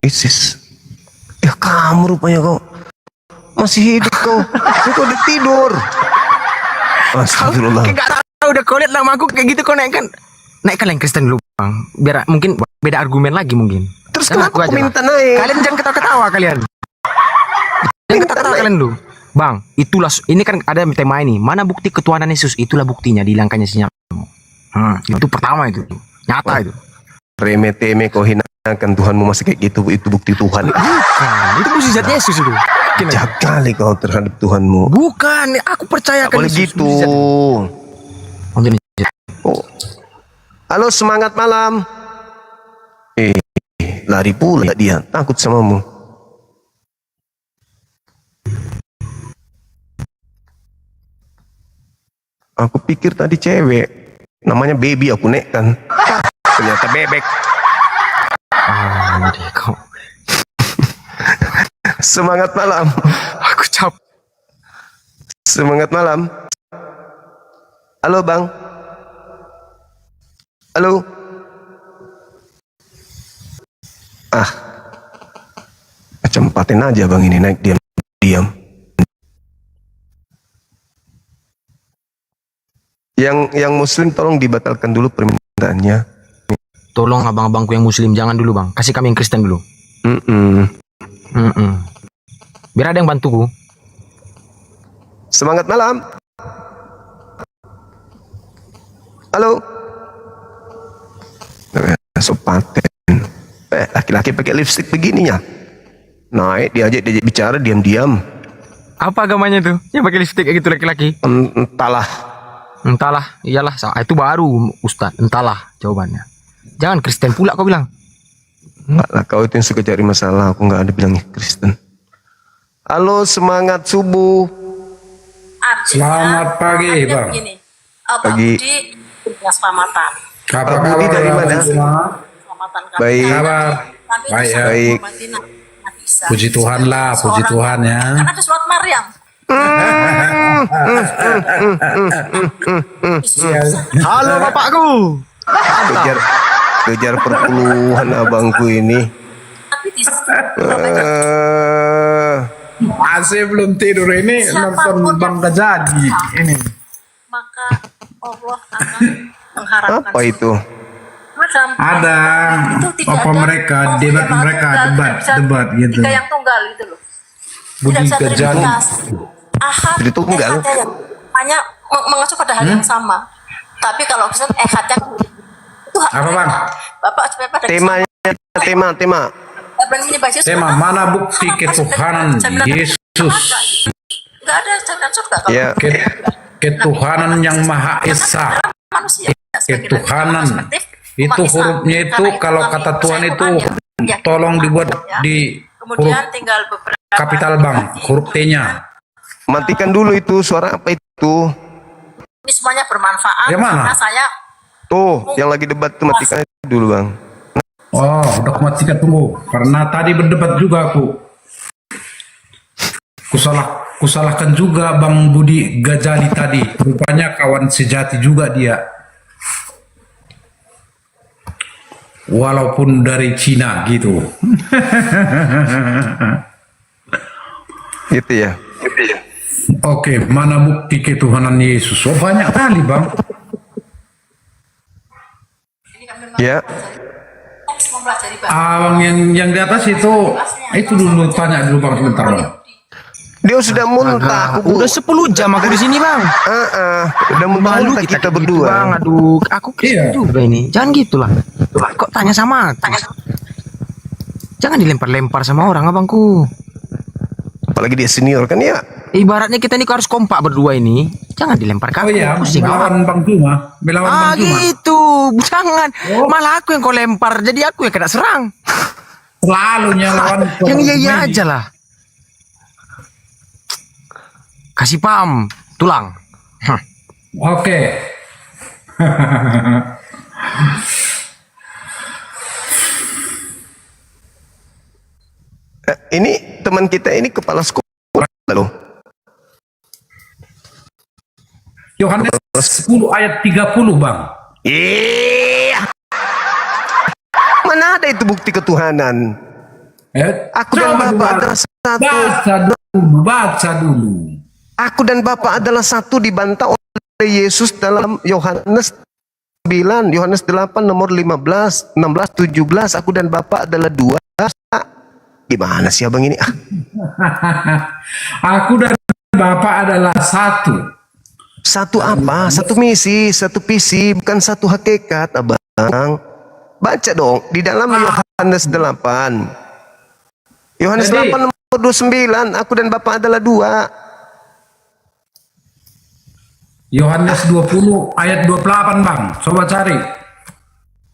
Isis. Ya kamu rupanya kau. Masih hidup kau. Kau udah tidur. Astagfirullah. Enggak tahu udah kau lihat lama aku kayak gitu kau naikkan yang Kristen dulu bang. Biar mungkin beda argumen lagi mungkin. Terus Dan kenapa kau aja minta lah. naik? Kalian jangan ketawa-ketawa kalian. Jangan ketawa-ketawa kalian dulu. Bang, itulah ini kan ada tema ini. Mana bukti ketuhanan Yesus? Itulah buktinya dihilangkannya sinyal. Itu pertama itu. Nyata itu. Remeh-temeh kau hinakan Tuhanmu masih kayak gitu. Itu bukti Tuhan. Bukan, itu mukjizat Yesus itu. Jahat kali kau terhadap Tuhanmu. Bukan, aku percayakan Boleh Yesus, gitu. mukjizat. Oh. Halo, semangat malam. Lari pula dia, takut samamu. Aku pikir tadi cewek, namanya baby aku nek kan. Ternyata bebek. Jadi kau. Semangat malam. Aku capek. Semangat malam. Halo bang. Halo. Cempatin aja bang ini naik diam. Yang muslim tolong dibatalkan dulu permintaannya. Tolong abang-abangku yang muslim jangan dulu bang. Kasih kami yang Kristen dulu. Biar ada yang bantuku. Semangat malam. Halo. Sopaten. Laki-laki pakai lipstick begininya. Naik diajak bicara diam-diam. Apa agamanya tuh? Yang pakai lipstick kayak gitu laki-laki? Entahlah, Iyalah, itu baru Ustaz. Entahlah jawabannya. Jangan Kristen pula kau bilang. Enggak lah, kau itu yang suka cari masalah. Aku nggak ada bilangnya Kristen. Halo, semangat subuh. Selamat pagi, Bang. Pagi. Budi punya selamatan. Apa Budi kabar dari mana? Selamatan kami. Baik. Kabar? Kami Baik, bisa ya. Baik. menghormati Nabi Isa. Puji Tuhan lah, puji Tuhan ya. Kan ada surat Maryam. Halo bapakku. Kejar perpuluhan abangku ini. Tapi di Masih belum tidur ini nonton Bang Gajadi ini. maka Allah akan mengharapkan. Apa itu? Macam Ada itu tidak apa ada mereka Allah debat yang mereka tunggal, debat gitu. Tiga yang tunggal gitu loh. Budi Tidak bisa Gajadi. trinitas. Ahad Jadi tunggal. ehadnya yang hanya mengacu pada hal yang sama. Tapi kalau bisa ehadnya itu Apa, Bang? Bapak supaya pada Tema. Tema mana bukti ketuhanan Yesus? Enggak ada jaminan surga kalau Ya. Ketuhanan yang Maha Esa. manusia. Ketuhanan itu hurufnya itu kalau kata Tuhan itu tolong dibuat di huruf Kemudian tinggal beberapa kapital Bang, huruf T-nya. Matikan dulu itu suara apa itu? ini semuanya bermanfaat Yang mana? karena saya Tuh, yang lagi debat tuh matikan dulu bang. Oh, udah matikan tunggu. Karena tadi berdebat juga aku. Kusalahkan juga Bang Budi Gajali tadi. Rupanya kawan sejati juga dia. Walaupun dari Cina gitu. Gitu ya. Oke, mana bukti ketuhanan Yesus? Oh, banyak kali Bang. Ya. mempelajari Abang yang di atas itu dulu tanya dulu Bang sebentar Bang. Dia sudah muntah. Udah 10 jam aku di sini bang. Udah Malu muntah kita gitu, berdua. bang. Aduh, aku Iya. juga ini. Jangan gitulah. Kok tanya sama aku? Jangan dilempar-lempar sama orang abangku. Apalagi dia senior kan ya. Ibaratnya kita ini harus kompak berdua ini. Jangan dilempar Oh aku. iya, Pusing awak. melawan Bang Juma. Melawan Bang Juma. Gitu. Jangan. Oh. Malah aku yang kau lempar. Jadi aku yang kena serang. Selalu lawan. Yang iya aja lah. Kasih paham. Tulang. Oke. Ini teman kita ini kepala sekolah loh. Yohanes 10 ayat 30 Bang. Iya. Mana ada itu bukti ketuhanan? Aku dan Coba Bapa adalah satu. baca dulu. Aku dan Bapa adalah satu dibantah oleh Yesus dalam Yohanes 9, Yohanes 8 nomor 15, 16, 17. Aku dan Bapa adalah dua. Gimana sih abang ini? Aku dan Bapa adalah satu. Satu apa? Satu misi, satu visi, bukan satu hakikat, abang. Baca dong di dalam Yohanes 8. Yohanes Jadi- 8 nomor 29, aku dan Bapa adalah dua. Yohanes 20 ayat 28 Bang. Coba cari.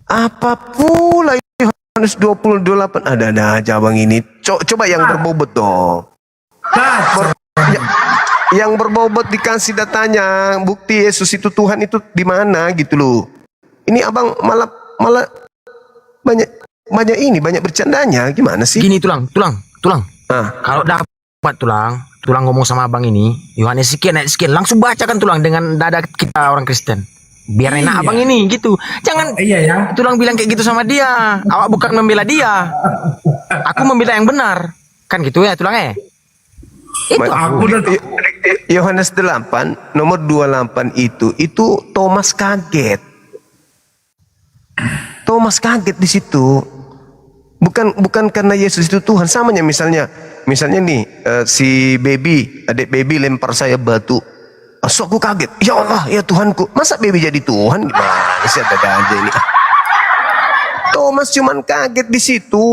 Apa pula Yohanes 28? Ada aja abang ini. Coba yang berbobot dong. Baca. Yang berbobot dikasih datanya, bukti Yesus itu Tuhan itu di mana gitu loh. Ini abang malah banyak bercandanya. Gimana sih? Gini tulang. Ah, Kalau dapat tulang ngomong sama abang ini, Yohanes sekian ayat sekian, langsung bacakan tulang dengan dada kita orang Kristen. Biar enak Iya. abang ini gitu. Jangan Iya ya. tulang bilang kayak gitu sama dia. Awak bukan membela dia. Aku membela yang benar. Kan gitu ya tulangnya. Itu Aku dan Yohanes 8 nomor 28 itu Thomas kaget. Thomas kaget di situ. Bukan karena Yesus itu Tuhan. Samanya misalnya nih si adik baby lempar saya batu. So aku kaget. Ya Allah, ya Tuhanku. Masa baby jadi Tuhan? Gimana sih ada aja ini. Thomas cuman kaget di situ.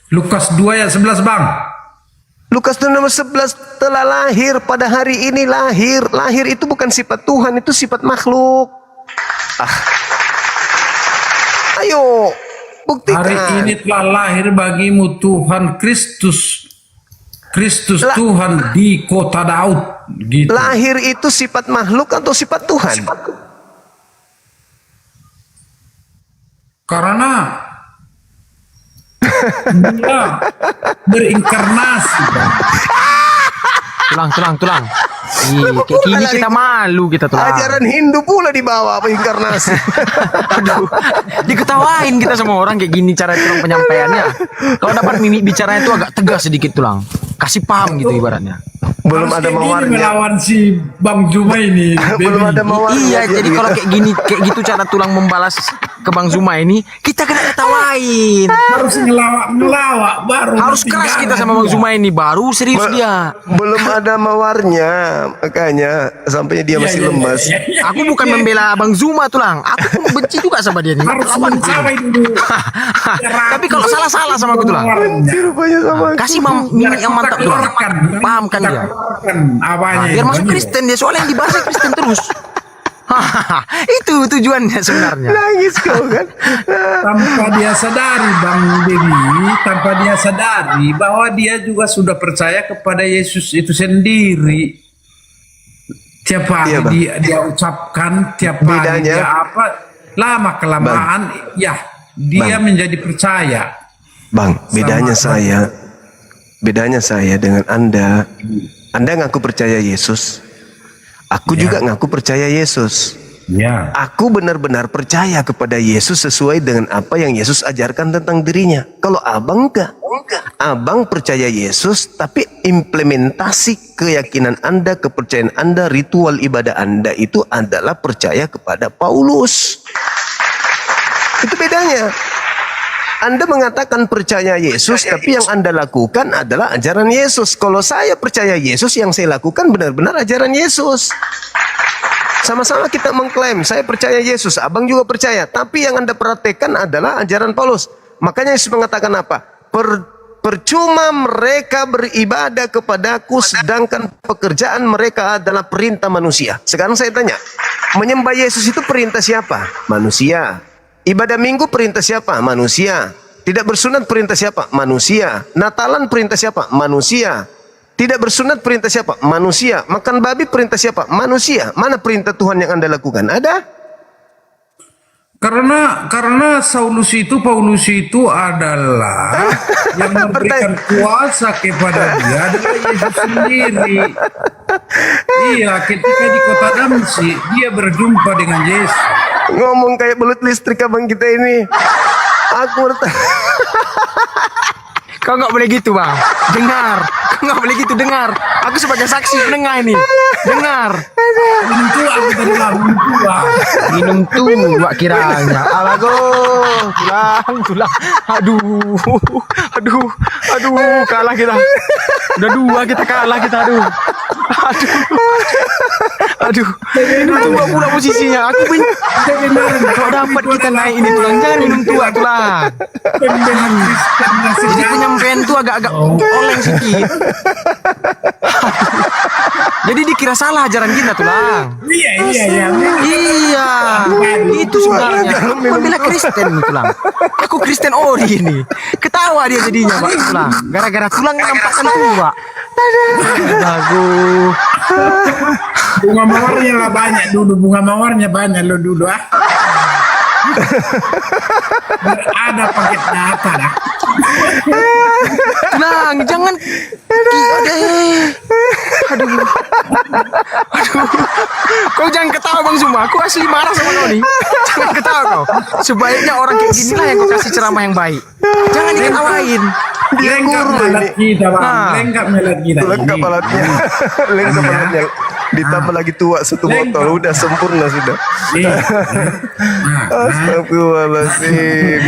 Lukas 2 ayat 11 Bang. Lukas nomor 11 telah lahir pada hari ini lahir. Lahir itu bukan sifat Tuhan, itu sifat makhluk. Ayo, buktikan. Hari ini telah lahir bagimu Tuhan Kristus. Kristus Tuhan di kota Daud. Gitu. Lahir itu sifat makhluk atau sifat Tuhan? Karena dia berinkarnasi. Bang. tulang. Kayak gini kita malu kita tulang. Ajaran Hindu pula dibawa apa inkarnasi. Aduh, diketawain kita semua orang kayak gini cara tulang penyampaiannya. Kalau dapat mimik bicaranya itu agak tegas sedikit tulang. Kasih paham gitu ibaratnya. Belum Harus ada kayak gini mawarnya. melawan si Bang Juma ini. Belum baby. ada mawarnya. Iya, dia jadi gitu. kalau kayak gini, kayak gitu cara tulang membalas ke Bang Zuma ini, kita kena ketawain. Harus ngelawak baru. Harus keras kita sama Bang Zuma ini, baru serius dia. Belum ada mawarnya, makanya sampai dia masih lemas. Aku bukan membela Bang Zuma tulang, aku pun benci juga sama dia nih. Harus Lawan. mencapai dulu. Tapi kalau salah sama aku tulang. Rupanya sama. Kasih mimik yang mantap tulang. Pahamkan dia. Apanya? Biar masuk Bang? Kristen dia, soalnya yang dibahas Kristen terus. Itu tujuannya sebenarnya. Nangis kau kan. Tanpa dia sadari Bang Dewi, tanpa dia sadari bahwa dia juga sudah percaya kepada Yesus itu sendiri. Tiap hari Iya, Bang. dia ucapkan, tiap hari Bedanya- dia apa, lama kelamaan ya dia Bang. menjadi percaya. Bang, bedanya saya dengan Anda ngaku percaya Yesus. Aku juga ngaku percaya Yesus. Ya. Aku benar-benar percaya kepada Yesus sesuai dengan apa yang Yesus ajarkan tentang dirinya. Kalau abang enggak. Abang percaya Yesus, tapi implementasi keyakinan Anda, kepercayaan Anda, ritual ibadah Anda itu adalah percaya kepada Paulus. Itu bedanya. Anda mengatakan percaya Yesus, tapi yang Anda lakukan adalah ajaran Yesus. Kalau saya percaya Yesus, yang saya lakukan benar-benar ajaran Yesus. Sama-sama kita mengklaim, saya percaya Yesus, abang juga percaya. Tapi yang Anda praktekkan adalah ajaran Paulus. Makanya Yesus mengatakan apa? Percuma mereka beribadah kepadaku, sedangkan pekerjaan mereka adalah perintah manusia. Sekarang saya tanya, menyembah Yesus itu perintah siapa? Manusia. Ibadah minggu perintah siapa? Manusia. Tidak bersunat perintah siapa? Manusia. Natalan perintah siapa? Manusia. Tidak bersunat perintah siapa? Manusia. Makan babi perintah siapa? Manusia. Mana perintah Tuhan yang Anda lakukan? Ada? Karena Paulus itu adalah yang memberikan kuasa kepada dia adalah Yesus sendiri. Iya, ketika di kota Damsyik dia berjumpa dengan Yesus. Ngomong kayak belut listrik abang kita ini. Aku bertanya. Kau nggak boleh gitu bang. Dengar. Kau nggak boleh gitu dengar. Aku sebagai saksi pendengar ini. Dengar. Minum tua aku tadi lah, minum tua. Minum tua kiranya. Alago. Tulang. Aduh. Kalah kita. Udah 2 kita kalah kita. Aduh. Minum tua pula posisinya. Aku bin. Kalau dapat kita naik ini tulang. Jangan minum tua tulang. Pembelaan Kristennya Jadi sejak penyampaian tuh agak oleng sedikit. Jadi dikira salah ajaran kita tulang. iya. Iya, itu sebenarnya. Aku membela Kristen tulang. Aku Kristen ori ini. Ketawa dia jadinya pak tulang. Gara-gara tulang nampakkan tua. Aduh. Bunga mawarnya lah banyak dulu, bunga mawarnya banyak lo dulu ah. Ada paket data dah. Tulang, jangan. Aduh. Kau jangan ketawa bang Zuma. Aku asli marah sama kau nih. Jangan ketawa kau. Sebaiknya orang kayak gini lah yang kau kasih ceramah yang baik. Jangan diketawain. Lengkap melat kita bang, lengkap melat kita. Lengkap alatnya. Lengkap alatnya. Ditambah lagi tua 1 botol. Udah sempurna sudah. Astagfirullahaladzim.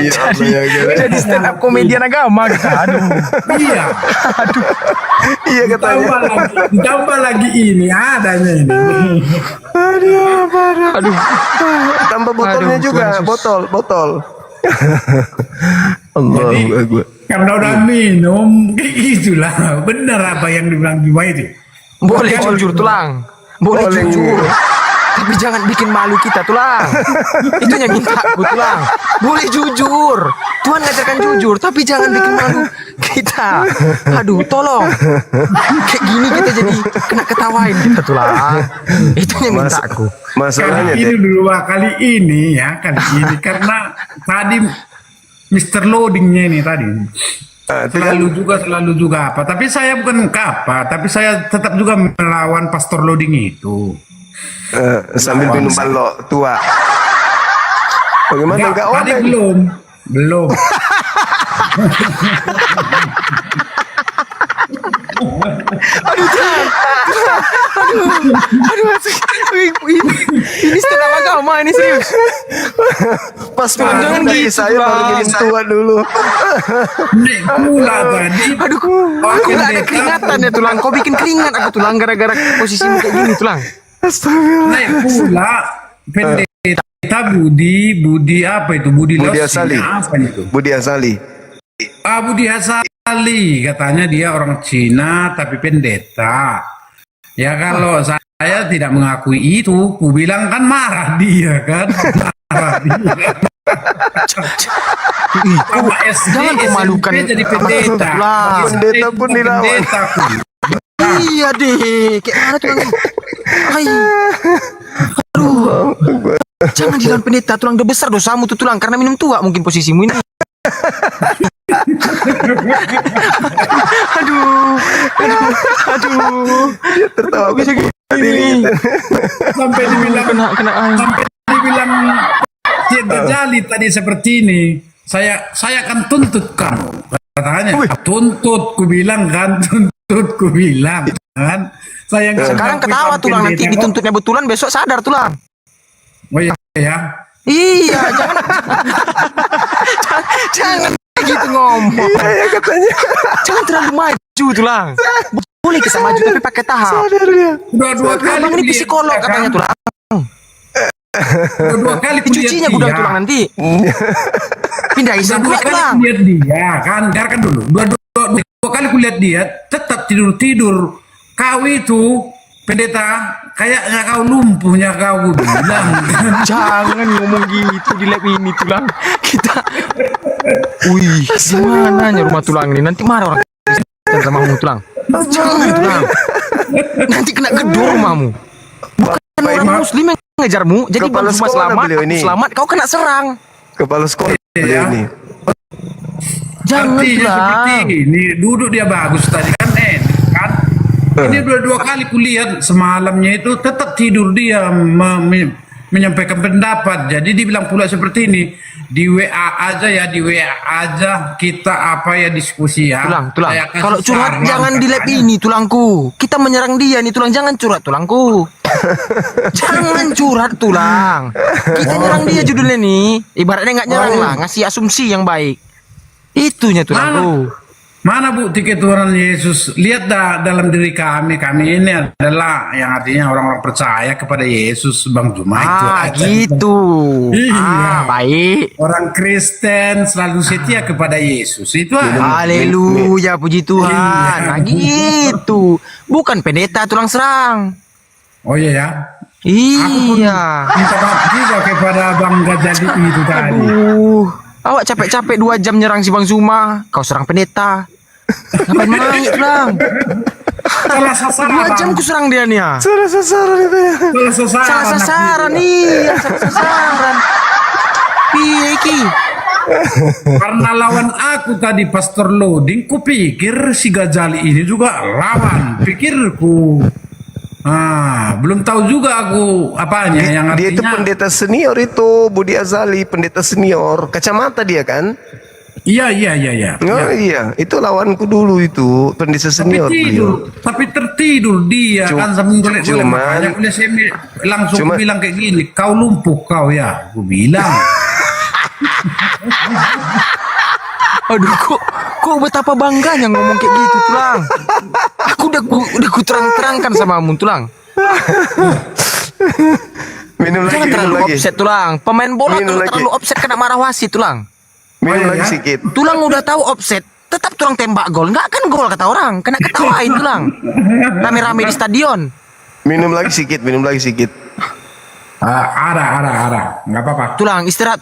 Ya Allah ya Allah. Jadi stand up komedian agama kita. Aduh. Iya. Iya katanya. Ditambah lagi ini adanya ini. Aduh. Tambah botolnya Aduh, juga. Tuhan Yesus. Botol. Allahu Akbar. Karena udah minum kayak gitulah. Benar apa yang dibilang Bima itu. Boleh jujur tulang. Boleh jujur. Tapi jangan bikin malu kita tulang. Itu yang minta aku tulang. Boleh jujur. Tuhan ngajarkan jujur, tapi jangan bikin malu kita. Aduh, tolong. Kayak gini kita jadi kena ketawain kita tulang. Itu yang minta aku. Masalahnya Kali ini dulu Pak, kali ini karena tadi Mr. Loadingnya ini tadi selalu juga apa. Tapi saya bukan apa, tapi saya tetap juga melawan Pastor Loading itu. sambil minum balok tua. Bagaimana enggak Tadi online? belum. Aduh, Tuhan. Ini stand up agama ini serius. Pas Jangan dari gitu, saya baru Bang. minum tua dulu. Nek pula tadi. Aduh, aku nggak ada keringatan ya tulang. Kau bikin keringat aku tulang gara-gara posisimu kayak gini tulang. Naik pula pendeta Budi apa itu? Budi Budi Losi, Asali. apa itu? Budi Asali. Budi Asali katanya dia orang Cina tapi pendeta. Ya kalau saya tidak mengakui itu, ku bilang kan marah dia kan. Marah dia. Sama SD, Jangan memalukan SMP jadi pendeta. Lah. Pendeta pun dilawan. Pendeta pun. Iya deh, kayak mana tulang? Hai. Aduh. Jangan dilawan pendeta, tulang udah besar dosamu tuh tulang karena minum tua mungkin posisimu ini. Aduh. Tertawa Bisa gini. Sampai dibilang Kena air. sampai dibilang Cik Jali tadi seperti ini. Saya akan tuntut kamu. Katanya tuntut ku bilang kan, tuntut ku bilang kan. Saya nggak Sekarang mengakui ketawa kamu tulang nanti pendeta. dituntutnya betulan besok sadar tulang. Oh iya ya. Iya, jangan gitu ngomong. Iya katanya. Jangan terlalu maju tulang. Boleh kita maju tapi pakai tahap. Sadar dia. Dua kali Abang ini kulihat psikolog dia, katanya kan? tulang. Dua kali kulihat Dicucinya dia. gudang tulang nanti. Pindahin Dua sampai kali tulang. kulihat dia kan, dengarkan dulu. Dua kali kulihat dia tetap tidur. Kau itu pendeta kayaknya kau lumpuhnya kau bilang. Jangan ngomong gitu di lab ini tulang. Kita. Wih, gimana nya rumah tulang ini? Nanti marah orang Kristen sama kamu tulang. Jangan tulang. Nanti kena gedor rumahmu. Bukan orang muslim yang ngejarmu. Jadi Kepala bang Zuma sekolah selamat, beliau aku ini. selamat, kau kena serang. Kepala sekolah beliau ini. Jangan Artinya seperti tulang. ini, duduk dia bagus tadi kan kan. Ini dua kali kulihat semalamnya itu tetap tidur dia menyampaikan pendapat. Jadi dibilang pula seperti ini, di WA aja ya, di WA aja kita apa ya diskusi ya. Tulang. Saya kasih Kalau curhat saran, jangan di lab katanya. ini tulangku. Kita menyerang dia nih tulang, jangan curhat tulangku. Jangan curhat tulang. Kita nyerang dia judulnya nih. Ibaratnya nggak nyerang lah, ngasih asumsi yang baik. Itunya tulangku. Mana bukti ketuhanan Yesus? Lihat dah dalam diri kami. Kami ini adalah yang artinya orang-orang percaya kepada Yesus, Bang Juma. Itu aja. Gitu. Iya. Baik. Orang Kristen selalu setia kepada Yesus. Itu aja. Haleluya, puji Tuhan. Iya. Nah, gitu. Bukan pendeta tulang serang. Oh iya ya. Iya. Minta maaf juga kepada Bang Gajali itu tadi. Awak capek-capek 2 jam nyerang si Bang Zuma, kau serang pendeta. Ngapain naik tulang? Salah sasaran. 2 jam ku serang dia nih ya. Salah sasaran itu ya. Salah sasaran. Salah sasaran nih, salah sasaran. Piye iki? Karena lawan aku tadi Pastor Loading, kupikir si Gajali ini juga lawan. Pikirku. Belum tahu juga aku apanya yang Dia itu artinya. pendeta senior itu, Budi Azali, pendeta senior. Kacamata dia kan? Iya. Oh iya, itu lawanku dulu itu, pendeta senior beliau. Tapi tertidur dia kan sambil golek-golek. cuman- Makanya udah saya langsung cuman- bilang kayak gini, kau lumpuh kau ya, aku bilang. Aduh, kok betapa bangganya ngomong kayak gitu tulang. Aku udah ku terang-terangkan sama kamu tulang. Minum lagi, Jangan minum terlalu lagi. offset tulang. Pemain bola Minum kalau lagi. terlalu offset kena marah wasit tulang. Minum Oh, lagi iya? sedikit. Tulang udah tahu offset, tetap tulang tembak gol. Nggak akan gol kata orang. Kena ketawain tulang. Rame-rame di stadion. Minum lagi sedikit, minum lagi sedikit. Ada. Nggak apa-apa. Tulang, istirahat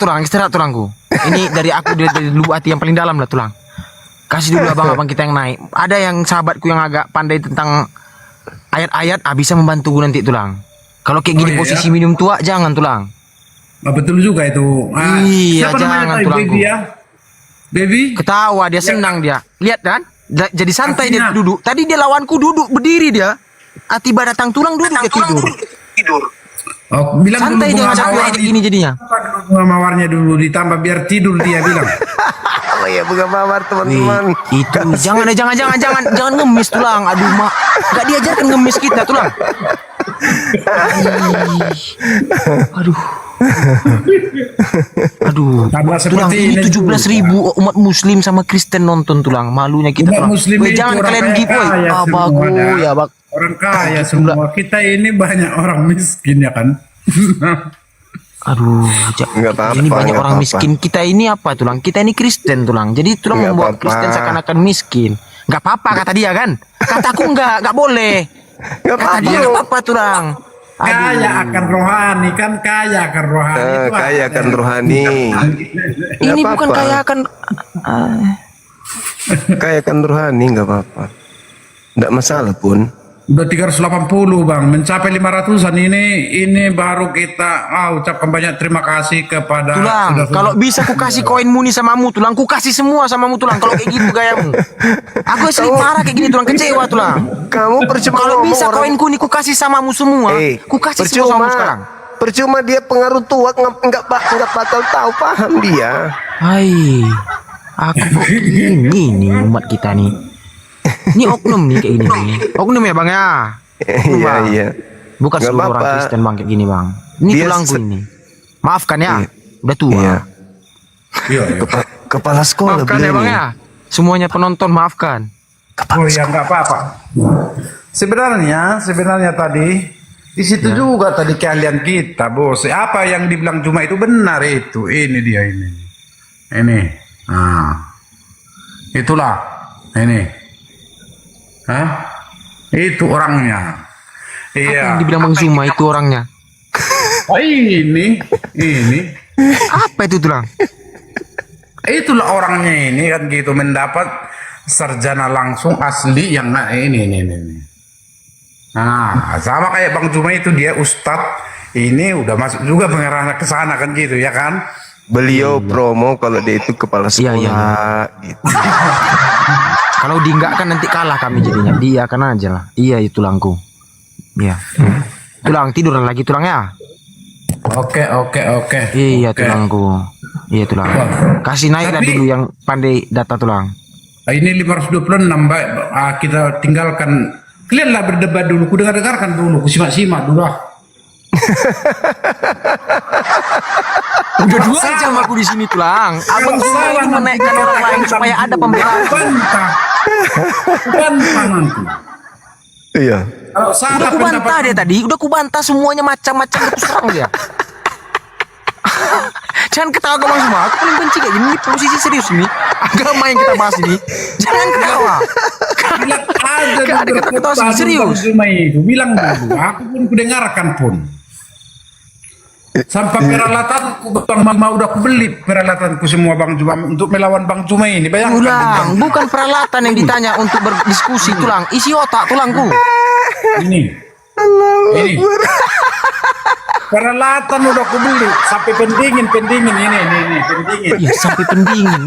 tulangku. Ini dari aku dari lubuk hati yang paling dalam lah tulang. Kasih dulu abang-abang kita yang naik. Ada yang sahabatku yang agak pandai tentang ayat-ayat, bisa membantu nanti tulang. Kalau kayak gini Oh, iya, posisi ya? minum tua jangan tulang. Betul juga itu. Iya, siapa namanya jangan tadi, tulangku. Baby ya? Baby? Ketawa dia, senang dia. Lihat kan? Jadi santai dia Artinya- duduk. Tadi dia lawanku duduk berdiri dia. Tiba datang tulang duduk dia tidur. Oh, bilang Santai dia bunga ngajak mawar kayak gini jadinya. bunga mawarnya dulu ditambah biar tidur dia bilang. Oh iya, bukan mawar teman-teman. Itu jangan ngemis tulang. Aduh mak, gak diajarkan ngemis kita tulang. Aduh. Tambah Tulang seperti ini ini 17.000 umat Muslim sama Kristen nonton tulang. Malunya kita Umat tulang. Muslim Weh, itu jangan orang kalian kaya gitu. kaya semua Bagus dah. ya bak. Orang kaya semua. Kita ini banyak orang miskin ya kan. Aduh, Nggak apa-apa, ini banyak nggak orang apa-apa. miskin. Kita ini apa tulang? Kita ini Kristen tulang. Jadi tulang Nggak membuat apa-apa. Kristen seakan-akan miskin. Nggak apa-apa kata dia kan? Kataku nggak boleh. Nggak Kata dia nggak apa-apa tulang. Kaya akan rohani kan, kaya akan rohani. Itu Kaya ada. akan rohani. Nggak Ini bukan apa-apa. kaya akan. Kaya akan rohani, nggak apa-apa. Nggak masalah pun. Udah 380 bang, mencapai 500an ini baru kita ucapkan banyak terima kasih kepada Tulang, saudara-saudara. kalau bisa ku kasih koin muni samamu tulang, ku kasih semua samamu tulang. Kalau kayak gitu gayamu, aku sering marah kayak gini tulang, kecewa tulang. Kamu percuma Kalau ngomong bisa orang- koinku nih ku kasih samamu semua, ku kasih semua samamu sekarang. Percuma dia pengaruh tua nggak bakal tahu paham dia. Hai, aku kok ini umat kita nih. Ini oknum nih kayak gini nih. Oknum ya bang ya. Iya Bang. iya. Bukan Nggak seluruh orang apa-apa. Kristen bang kayak gini bang. Ini Dia tulangku ini. Maafkan ya, Iya. udah tua. Iya. Iya. Kepala sekolah Maafkan ya beliau bang ini. ya. Semuanya penonton maafkan. Oh ya nggak apa-apa. Sebenarnya tadi di situ juga tadi keahlian kita bos. Apa yang dibilang Juma itu benar itu. Ini dia ini. Itulah ini. Itu orangnya. Iya. Yang dibilang bang Zuma itu orangnya. Oh, ini. Apa itu tulang? Itulah orangnya ini kan gitu mendapat sarjana langsung asli yang ini. Nah, sama kayak Bang Juma itu dia ustadz ini udah masuk juga pengarahnya ke sana kan gitu ya kan? Beliau promo kalau dia itu kepala Iya, sekolah iya. gitu. Kalau di enggak kan nanti kalah kami jadinya. Dia kan aja lah. Iya itu tulangku. Iya. Tulang tidur lagi tulang ya. Oke. Iya Oke. tulangku. Iya tulang. Kasih naik dah Tapi- dulu yang pandai data tulang. Ini 526 baik. Kita tinggalkan. Kalian lah berdebat dulu. Ku dengarkan dulu. Ku simak dulu ah. Udah 2 jam aku di sini tulang. Abang Zuma Salah ini menaikkan nanti orang lain kita supaya akan ada pembelaan. bantah. Bantah nanti. Iya. Kalau Udah salah ku bantah dia tadi. Udah ku bantah semuanya macam-macam itu serang dia. Jangan ketawa Bang Zuma. Aku paling benci kayak gini. Ini posisi serius nih. Agama yang kita bahas ini. Jangan ketawa. Lihat aja Gak ada kata-kata berdebat serius. Bang Zuma itu. Bilang dulu. Aku pun kudengarkan pun. Sampai peralatan Bang Mama udah aku beli peralatanku semua Bang Zuma untuk melawan Bang Zuma ini. Bayangkan. Tulang, bukan peralatan yang ditanya untuk berdiskusi tulang. Isi otak tulangku. Ini. Peralatan udah aku beli sampai pendingin ini pendingin. Iya sampai pendingin.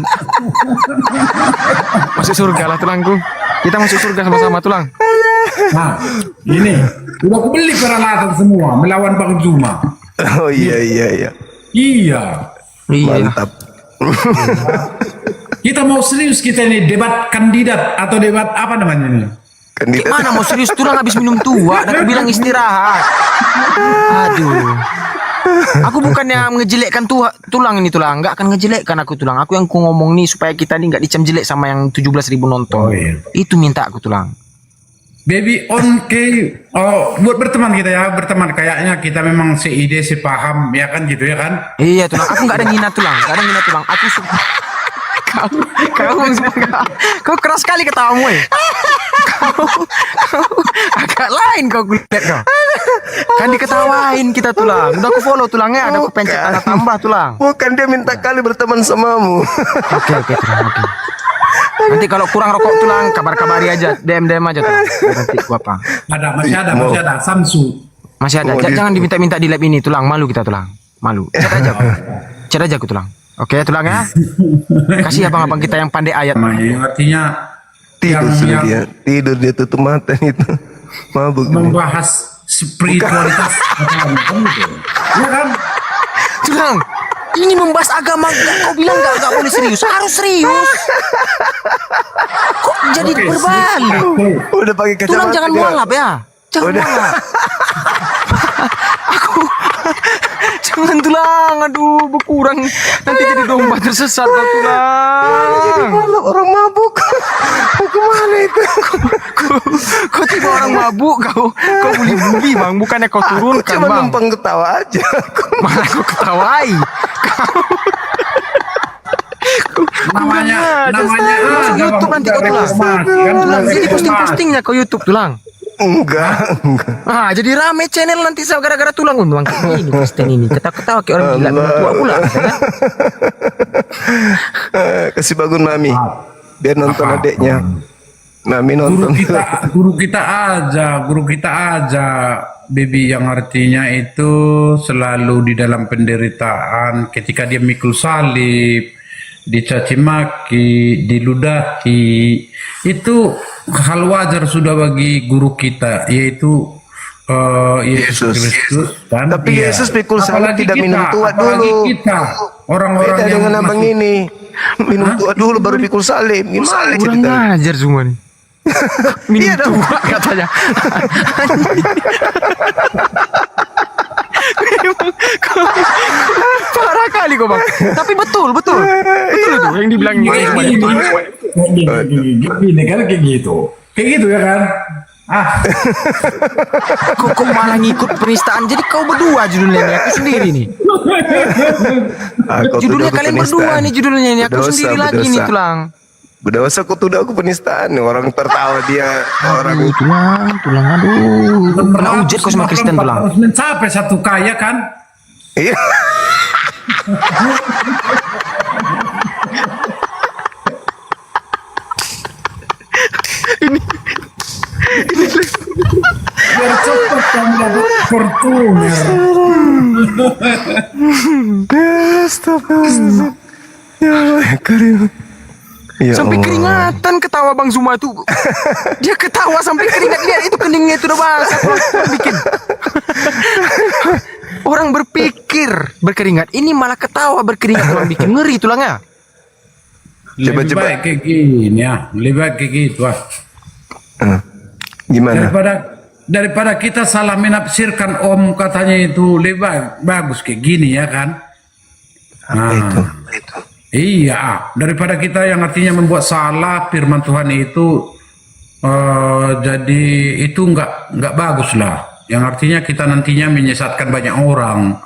Masuk surga lah tulangku. Kita masuk surga sama-sama tulang. Nah, ini udah aku beli peralatan semua melawan Bang Zuma. Oh iya. Iya. Iya. Mantap. Kita mau serius kita ini debat kandidat atau debat apa namanya ini? Kayak Kandidat. mana mau serius tulang habis minum tua. Dan aku bilang istirahat. Aduh. Aku bukannya ngejelekkan tulang ini tulang. Nggak akan ngejelekkan aku tulang. Aku yang ku ngomong nih supaya kita nih nggak dicam jelek sama yang 17.000 nonton. Oh, iya. Itu minta aku tulang. Baby on buat berteman kita ya, berteman kayaknya kita memang seide sepaham ya kan gitu ya kan? Iya tulang. Aku nggak ada ngina tulang. Nggak ada ngina tulang. Aku suka. Kau keras sekali ketawamu kau agak lain kau kulihat kau kan diketawain kita tulang. Udah aku follow tulangnya, ada aku pencet tanda tambah tulang. Bukan dia minta kali berteman samamu. Oke tulang oke. Nanti kalau kurang rokok tulang kabar-kabari aja, DM aja tulang. Nanti gua apa Masih ada Samsu. masih ada. Oh, Jangan diminta-minta di lab ini tulang, malu kita tulang, malu. Chat aja aku tulang. Oke tulang ya. Kasih abang-abang kita yang pandai ayat. Artinya Tidur sudah yang dia. Tidur dia tutup mata itu. Mabuk. dia. membahas spiritualitas kan gitu. Ya kan? Tulang, ini membahas agama. Kau bilang nggak boleh serius, harus serius. Kok jadi Oke, berbalik? Udah pakai kacamata. Tulang jangan dia. mualaf ya, jangan Udah. mualaf. Aku jangan tulang, aduh berkurang. Nanti jadi domba tersesat kau tulang. Malam orang mabuk. Mau kemana itu? Kau tiba orang mabuk, kau bully bang, bukannya kau turunkan Cuma bang. numpang ketawa aja. Malah kau ketawai. Namanya Masuk YouTube nanti kau tulang. Tulang, jadi posting-postingnya kau YouTube tulang. Enggak. Ah, jadi rame channel nanti saya gara-gara tulang untung ini Kristen ini. Ketawa-ketawa kayak orang gila memang tua pula katanya. Kasih bangun mami. Biar nonton Apa? adeknya. Mami guru nonton. guru kita aja baby yang artinya itu selalu di dalam penderitaan ketika dia mikul salib, dicaci maki, diludahi, itu hal wajar sudah bagi guru kita yaitu Yesus Yesus. Kristus kan. Tapi Iya. Yesus pikul salib Apalagi tidak minum tua apalagi dulu. kita orang-orang Beda yang dengan abang masih- ini. Minum tua dulu baru pikul salib. Gimana Kurang ceritanya? ngajar semua nih. Minum Iya dong. tua katanya. Parah kali kok bang. Tapi betul betul itu yang dibilang Kayak gini kan kayak gitu ya kan kok malah ngikut penistaan. Jadi kau berdua judulnya nih, aku sendiri nih. Aku Judulnya tuduh kalian aku berdua penistaan. nih judulnya nih. Aku Berdosa, sendiri lagi nih berdosa. tulang. Berdosa aku tuduh aku penistaan. Orang tertawa dia. Orang Aduh, tulang aduh. Kena ujat kau sama Kristen tulang. harus mencapai satu kaya kan Iya. biar cepat kamu dapat Fortuner. Astagfirullah. Ya Allah, Karim. Ya Sampai Allah. keringatan ketawa Bang Zuma itu. Dia ketawa sampai keringat. Lihat itu keningnya itu udah basah. Orang bikin. Orang berpikir air berkeringat, ini malah ketawa berkeringat, tulang bikin ngeri tulangnya. Lebih Coba. baik kayak gini ya, lebih baik kayak gitu ah. Gimana? Daripada kita salah menafsirkan Om katanya itu lebih bagus kayak gini ya kan. Apa itu? Iya, daripada kita yang artinya membuat salah firman Tuhan itu, jadi itu nggak bagus lah. Yang artinya kita nantinya menyesatkan banyak orang.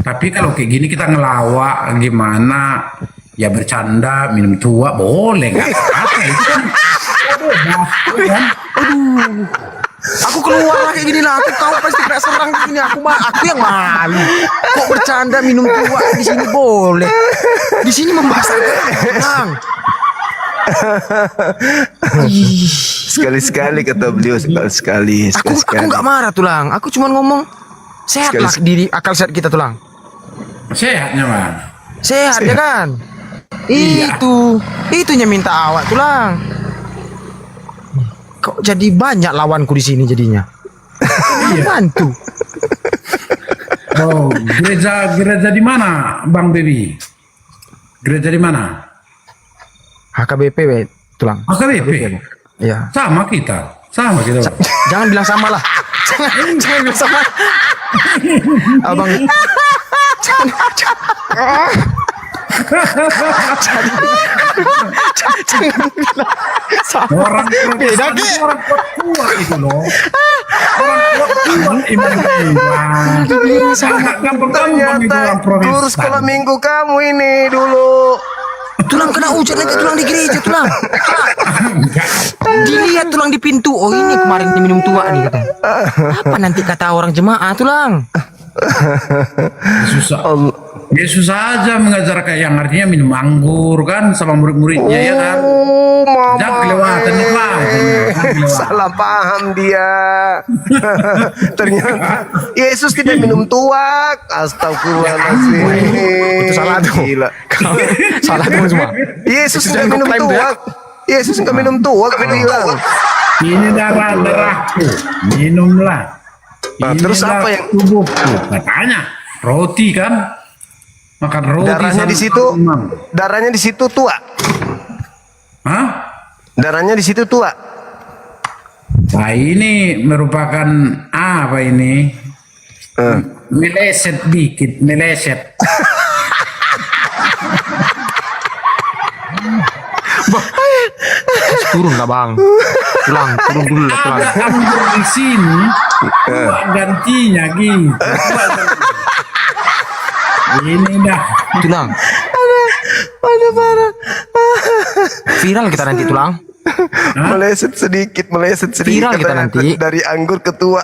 Tapi kalau kayak gini kita ngelawak gimana? Ya bercanda, minum tua boleh nggak apa-apa itu kan. Kan? Aku keluar lah kayak gini lah, aku kau pasti kena serang di sini, aku yang malu. Kok bercanda minum tua di sini boleh? Di sini membahas tulang. Sekali-sekali kata beliau, sekali-sekali. Aku nggak marah tulang, aku cuma ngomong sehat lah diri akal sehat kita tulang. Sehatnya Bang. Sehat ya kan? Itunya minta awak tulang. Kok jadi banyak lawanku di sini jadinya? Bantu. Oh, gereja di mana, Bang Bebi? Gereja di mana? HKBP tulang. HKBP. Iya. Sama kita. Jangan bilang sama lah. Jangan bilang sama. Abang. Orang beda orang tua itu loh. Orang tua iman Ternyata guru sekolah minggu kamu ini dulu. Tulang kena hujan lagi tulang di gereja tulang. Dilihat tulang di pintu. Oh ini kemarin diminum tua nih kata. Apa nanti kata orang jemaah tulang? Yesus saja mengajar kayak yang artinya minum anggur kan sama murid-muridnya ya kan. Jangan kelewatan lah. Salah paham dia. Ternyata Yesus tidak minum tuak. Astagfirullahaladzim. Itu salah tuh. Gila. Salah tuh semua. Yesus tidak minum tuak. Yesus nggak minum tuak. Bilang. Ini darahku. Minumlah. Nah, terus apa yang tubuhku? Katanya roti kan. Makan roti. Darahnya di situ. Darahnya di situ tua. Hah? Darahnya di situ tua. Nah ini merupakan apa ini? Meleset dikit, meleset. Turun lah bang. Turun dulu lah tulang. Ada anggur di sini. Gantinya gitu. Ini dah. Tulang. Ada parah. Viral kita nanti tulang. Meleset sedikit Viral kita nanti. Dari anggur ke tua.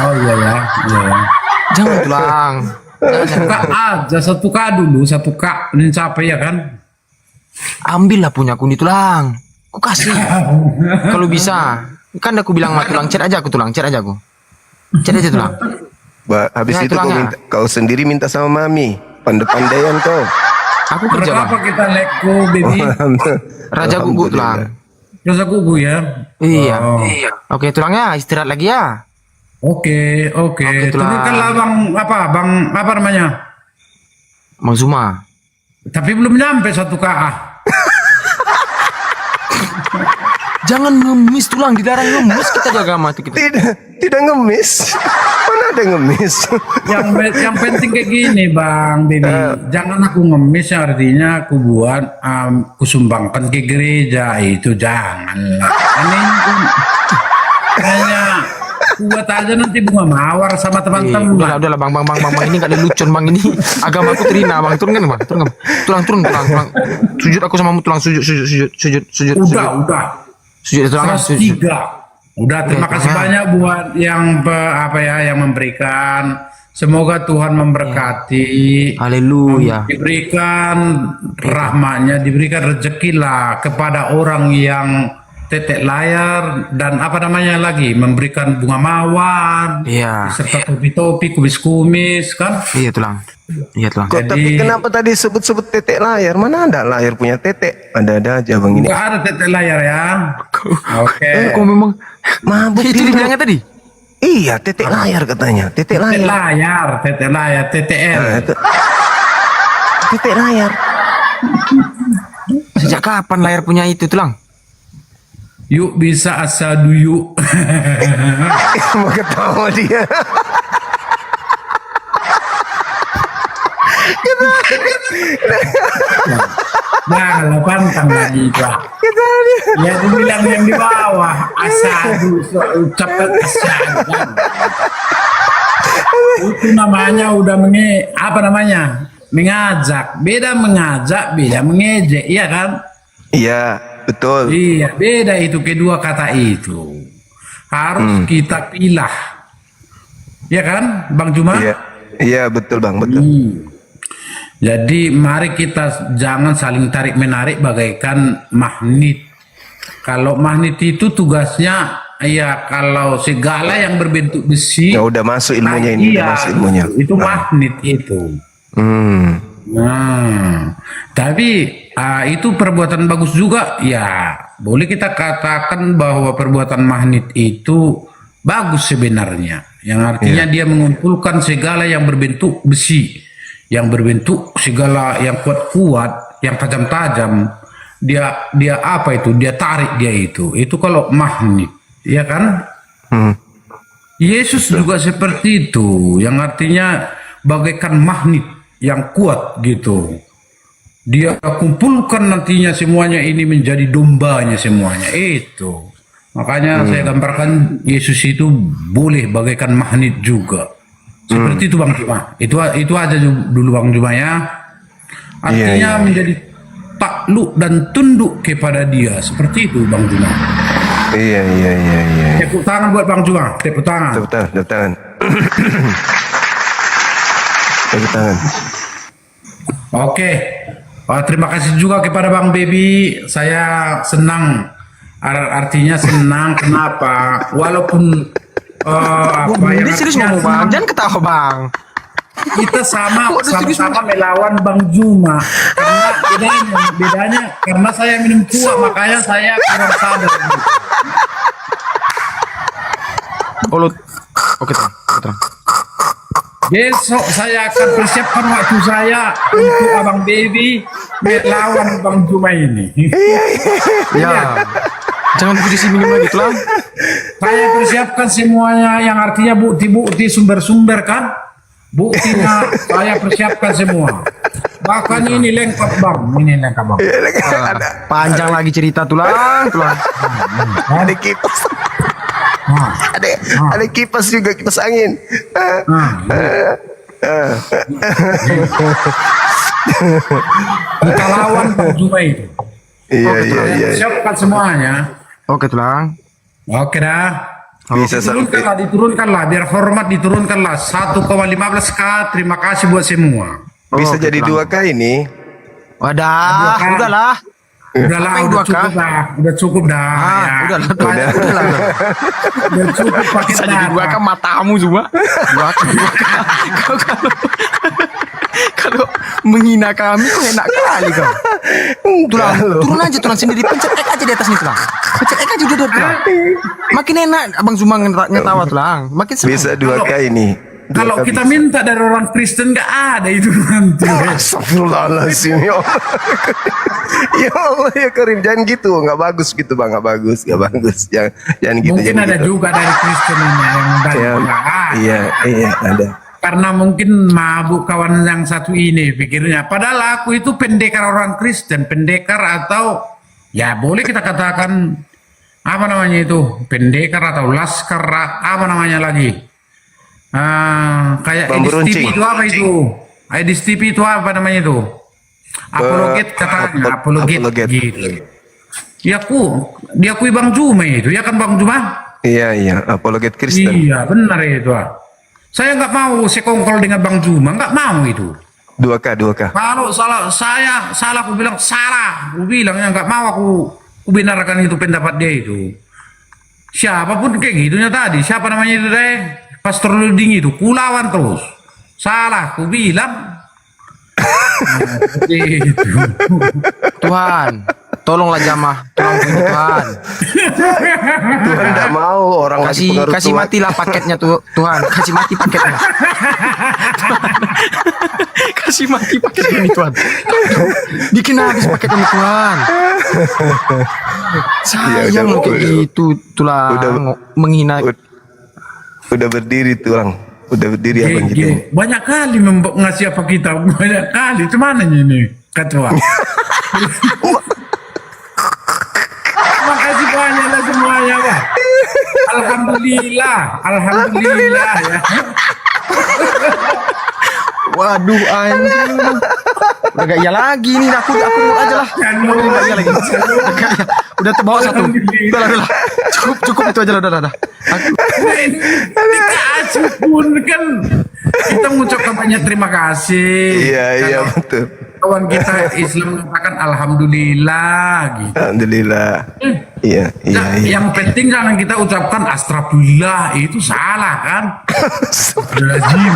Oh iya ya, iya ya. Jangan tulang. Satu kak aja, satu kak dulu, satu kak ini capek ya kan? Ambillah punya aku nih tulang. Aku kasih. Kalau bisa. Kan aku bilang sama tulang, chat aja aku tulang, chat aja aku. Chat aja tulang. Habis Nah, itu tulangnya. kau sendiri minta sama mami. Pandai-pandaian kau. Aku kerja Berapa bang. kita leko, baby? Raja gugu tulang. Rasa gugu ya? Iya. Oh. Oke tulangnya istirahat lagi ya. Oke. tulang. Turunkanlah bang apa namanya? Bang Zuma. Tapi belum nyampe satu KA. Jangan ngemis tulang, dilarang ngemis kita jaga mati kita. Tidak ngemis. Mana ada ngemis? yang penting kayak gini bang Baby. Jangan aku ngemis artinya aku buat aku sumbangkan ke gereja itu janganlah. Ini hanya buat aja nanti bunga mawar sama teman-teman. Udahlah bang ini nggak ada lucon bang ini. Agama aku terina bang, turun kan bang, turun tulang. Sujud aku sama tulang sujud. Udah. Sujud tulang. 103. Udah terima kasih banyak buat yang yang memberikan. Semoga Tuhan memberkati. Haleluya. Diberikan rahmatnya, diberikan rezeki lah kepada orang yang tetek layar dan apa namanya lagi memberikan bunga mawar. Iya. Serta topi-topi, kumis-kumis kan. Iya tulang. Kok, tapi kenapa tadi sebut-sebut tetek layar? Mana ada layar punya tetek? Ada aja bang ini. Enggak ada tetek layar ya. Oke. Kok memang Mabuk itu dia. dibilangnya tadi? Iya, titik layar katanya. Titik Titik layar. layar, TTL. Nah, itu. Titik layar. Sejak kapan layar punya itu tulang? Yuk bisa asadu yuk. Mau ketawa dia. Nah, lo pantang lagi itu. Ya dibilang yang di bawah asadu, ucapan asadu. Itu namanya udah apa namanya? Mengajak. Beda mengajak, beda mengejek, iya kan? Iya, betul. Iya, beda itu kedua kata itu. Harus kita pilah. Ya kan, Bang Juma? Iya. Iya, betul Bang, betul. Jadi mari kita jangan saling tarik menarik bagaikan magnet. Kalau magnet itu tugasnya ya kalau segala yang berbentuk besi. Ya udah masuk ilmunya ini, udah masuk ilmunya. Itu magnet itu. Nah, tapi itu perbuatan bagus juga. Ya, boleh kita katakan bahwa perbuatan magnet itu bagus sebenarnya. Yang artinya dia mengumpulkan segala yang berbentuk besi, yang berbentuk segala yang kuat-kuat, yang tajam-tajam. Dia apa itu? Dia tarik dia itu. Itu kalau magnet, ya kan? Yesus juga seperti itu, yang artinya bagaikan magnet yang kuat gitu. Dia kumpulkan nantinya semuanya ini menjadi dombanya semuanya itu. Makanya saya gambarkan Yesus itu boleh bagaikan magnet juga. Seperti itu Bang Juma. Itu aja dulu Bang Juma ya. Artinya menjadi takluk dan tunduk kepada dia. Seperti itu Bang Juma. Iya. Tepuk tangan buat Bang Juma. Tepuk tangan. Tepuk tangan. Tepuk tangan. Oke. Terima kasih juga kepada Bang Baby. Saya senang. Artinya senang. Kenapa? Walaupun Ini serius ngomong Bang, jangan ketawa Bang. kita sama-sama melawan Bang Juma karena bedanya karena saya minum tua makanya saya kurang sadar. Oke, Terang. Besok saya akan persiapkan waktu saya untuk Abang Baby melawan Bang Juma ini. Ya. Jangan posisi minum lagi tulang. Saya persiapkan semuanya yang artinya bukti-bukti sumber-sumber kan. Buktinya saya persiapkan semua. Bahkan ini lengkap Bang. Ini lengkap Bang. Panjang lagi cerita tulang. Ada kipas. Ada kipas juga, kipas angin. Kita lawan Bang Juma itu. Iya. Siapkan semuanya. Oke tulang. Oke dah. Bisa sampai. Diturunkanlah, biar hormat diturunkanlah 1,15K. Terima kasih buat semua. Bisa Oke, jadi Tulang. 2K ini. Wadah, udahlah. Udahlah, Apa yang udah 2K? cukup dah. Udah cukup dah. Ya. Udahlah. Udah cukup pakai Bisa jadi data. 2K matamu juga. 2K. Kalau menghina kami kok enak kali kau. Tulang, turun aja tulang sendiri, pencet X aja di atas nih tulang. Pencet X aja udah tulang. Makin enak Abang Zuma ngetawa tulang. Makin senang. Bisa 2K ini. Kalau kita minta dari orang Kristen nggak ada itu nanti. Astagfirullahaladzim ya Allah. Ya Allah ya Karim, jangan gitu, nggak bagus gitu Bang, nggak bagus. Jangan gitu. Mungkin jangan ada gitu. juga dari Kristen ini yang dari Iya ada. Karena mungkin mabuk kawan yang satu ini pikirnya. Padahal aku itu pendekar orang Kristen, pendekar atau ya boleh kita katakan apa namanya itu, pendekar atau laskar apa namanya lagi? Kayak Bambu Edis TV runcing. itu apa itu? Edis TV itu apa namanya itu? Apologet katanya, apologet. Gitu. Ya diakui Bang Juma itu, ya kan Bang Juma? Iya, apologet Kristen. Iya benar itu. Saya nggak mau sekongkol dengan Bang Juma, nggak mau itu. 2K. Kalau saya salah, aku bilang salah. Aku bilang ya nggak mau aku benarkan itu pendapat dia itu. Siapapun kayak gitunya tadi, siapa namanya itu deh? Pastor Luding itu, kulawan terus. Salah, aku bilang. Nah, seperti itu. Tuhan, tolonglah jamah, tolong ini Tuhan. Tuhan tidak mau orang lagi pengaruh Kasih Tuhan. matilah paketnya Tuhan, kasih mati paketnya. Kasih mati paket ini Tuhan. Bikin habis paket ini Tuhan. Sayang udah, lo kayak udah. gitu tulang menghina. Udah berdiri tulang, udah berdiri abang kita. Gini, banyak kali ngasih apa kita, banyak kali. Cuman ini ketua. Terima kasih banyak lah semuanya, Pak. Alhamdulillah ya. Waduh anjing. Udah gak iya lagi nih, aku mau aja lah. Udah gak iya lagi. Udah terbawa satu. Udah. Cukup itu aja lah, udah. Dikasih pun kan kita mengucapkan banyak terima kasih. Iya Kalau betul. kawan kita Islam mengatakan alhamdulillah gitu. Alhamdulillah. Iya. Yang penting jangan kita ucapkan astagfirullah, itu salah kan? Astagfirullahaladzim.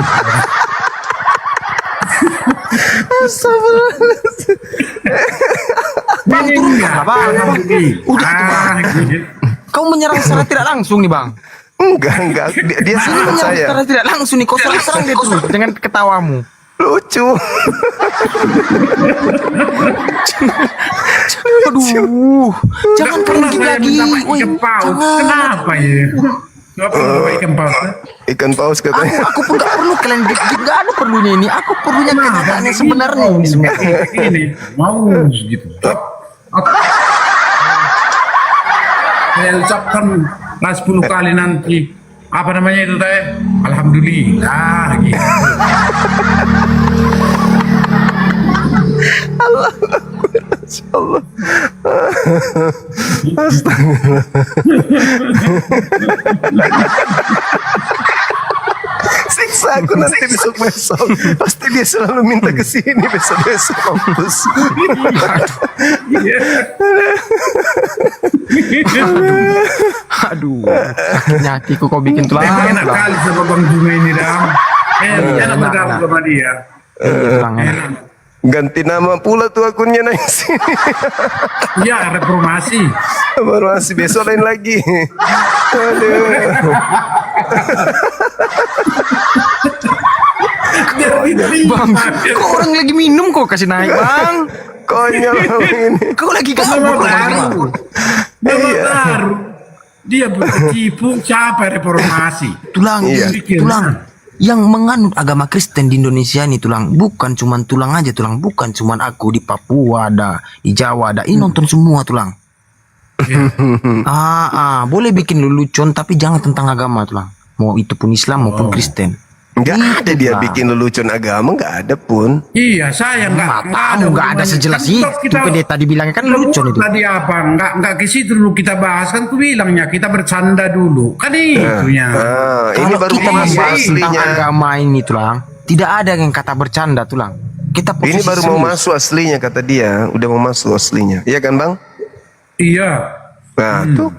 Bang, Ini turun enggak, lah, Bang. alhamdulillah. Udah itu, Bang. Gitu. Kau menyerang secara tidak langsung nih Bang. Enggak. Dia Ini sama menyerang saya. secara tidak langsung nih. Kau serang dia terus dengan ketawamu. Lucu. Aduh, jangan Nggak pernah pergi saya lagi. minta Woi, ikan paus. jangan. Kenapa ya? Nggak pernah bawa ikan paus. Ikan paus katanya. Aku pun gak perlu kalian gigit, gak ada perlunya ini. Aku perlunya kenyataan yang sebenarnya ini sebenarnya. Ini mau gitu. Saya ucapkan lah 10 kali nanti. Apa namanya itu teh? Alhamdulillah gitu. Allah. Astagfirullah. Siksa aku nanti besok. Pasti dia selalu minta ke sini besok mampus. Aduh, sakitnya hatiku kau bikin tulang. Enak kali sama Bang Juma ini Dam. Enak bergabung sama dia. Tulang enak. Enak. Ganti nama pula tuh akunnya naik sini. Iya, reformasi. Baru masih besok lain lagi. Aduh. Bang, kok orang lagi minum kok kasih naik Bang? Konyol ini. Kau lagi Nama gabut Bang. baru. Nama baru. Dia bertipu siapa reformasi. Tulang, Iya. tulang. Yang menganut agama Kristen di Indonesia nih tulang, bukan cuman tulang aja tulang, bukan cuman aku di Papua ada, di Jawa ada, ini nonton semua tulang. Boleh bikin lelucon tapi jangan tentang agama tulang. Mau itu pun Islam maupun Kristen. Enggak ada Itu, dia Bang. bikin lelucon agama, enggak ada pun. Iya, saya Matamu nggak ada hubungannya. sejelas Kan itu. kita Pendeta dibilangnya kan lelucon itu. Tadi apa? Enggak ke situ dulu kita bahas kan, ku bilangnya kita bercanda dulu. Kan itunya. Ini Kalau baru kita masuk membahas tentang aslinya. agama ini tulang, tidak ada yang kata bercanda tulang. Kita Ini posisi baru mau serius. masuk aslinya kata dia, udah mau masuk aslinya. Iya kan, Bang? Iya. Nah, tuh.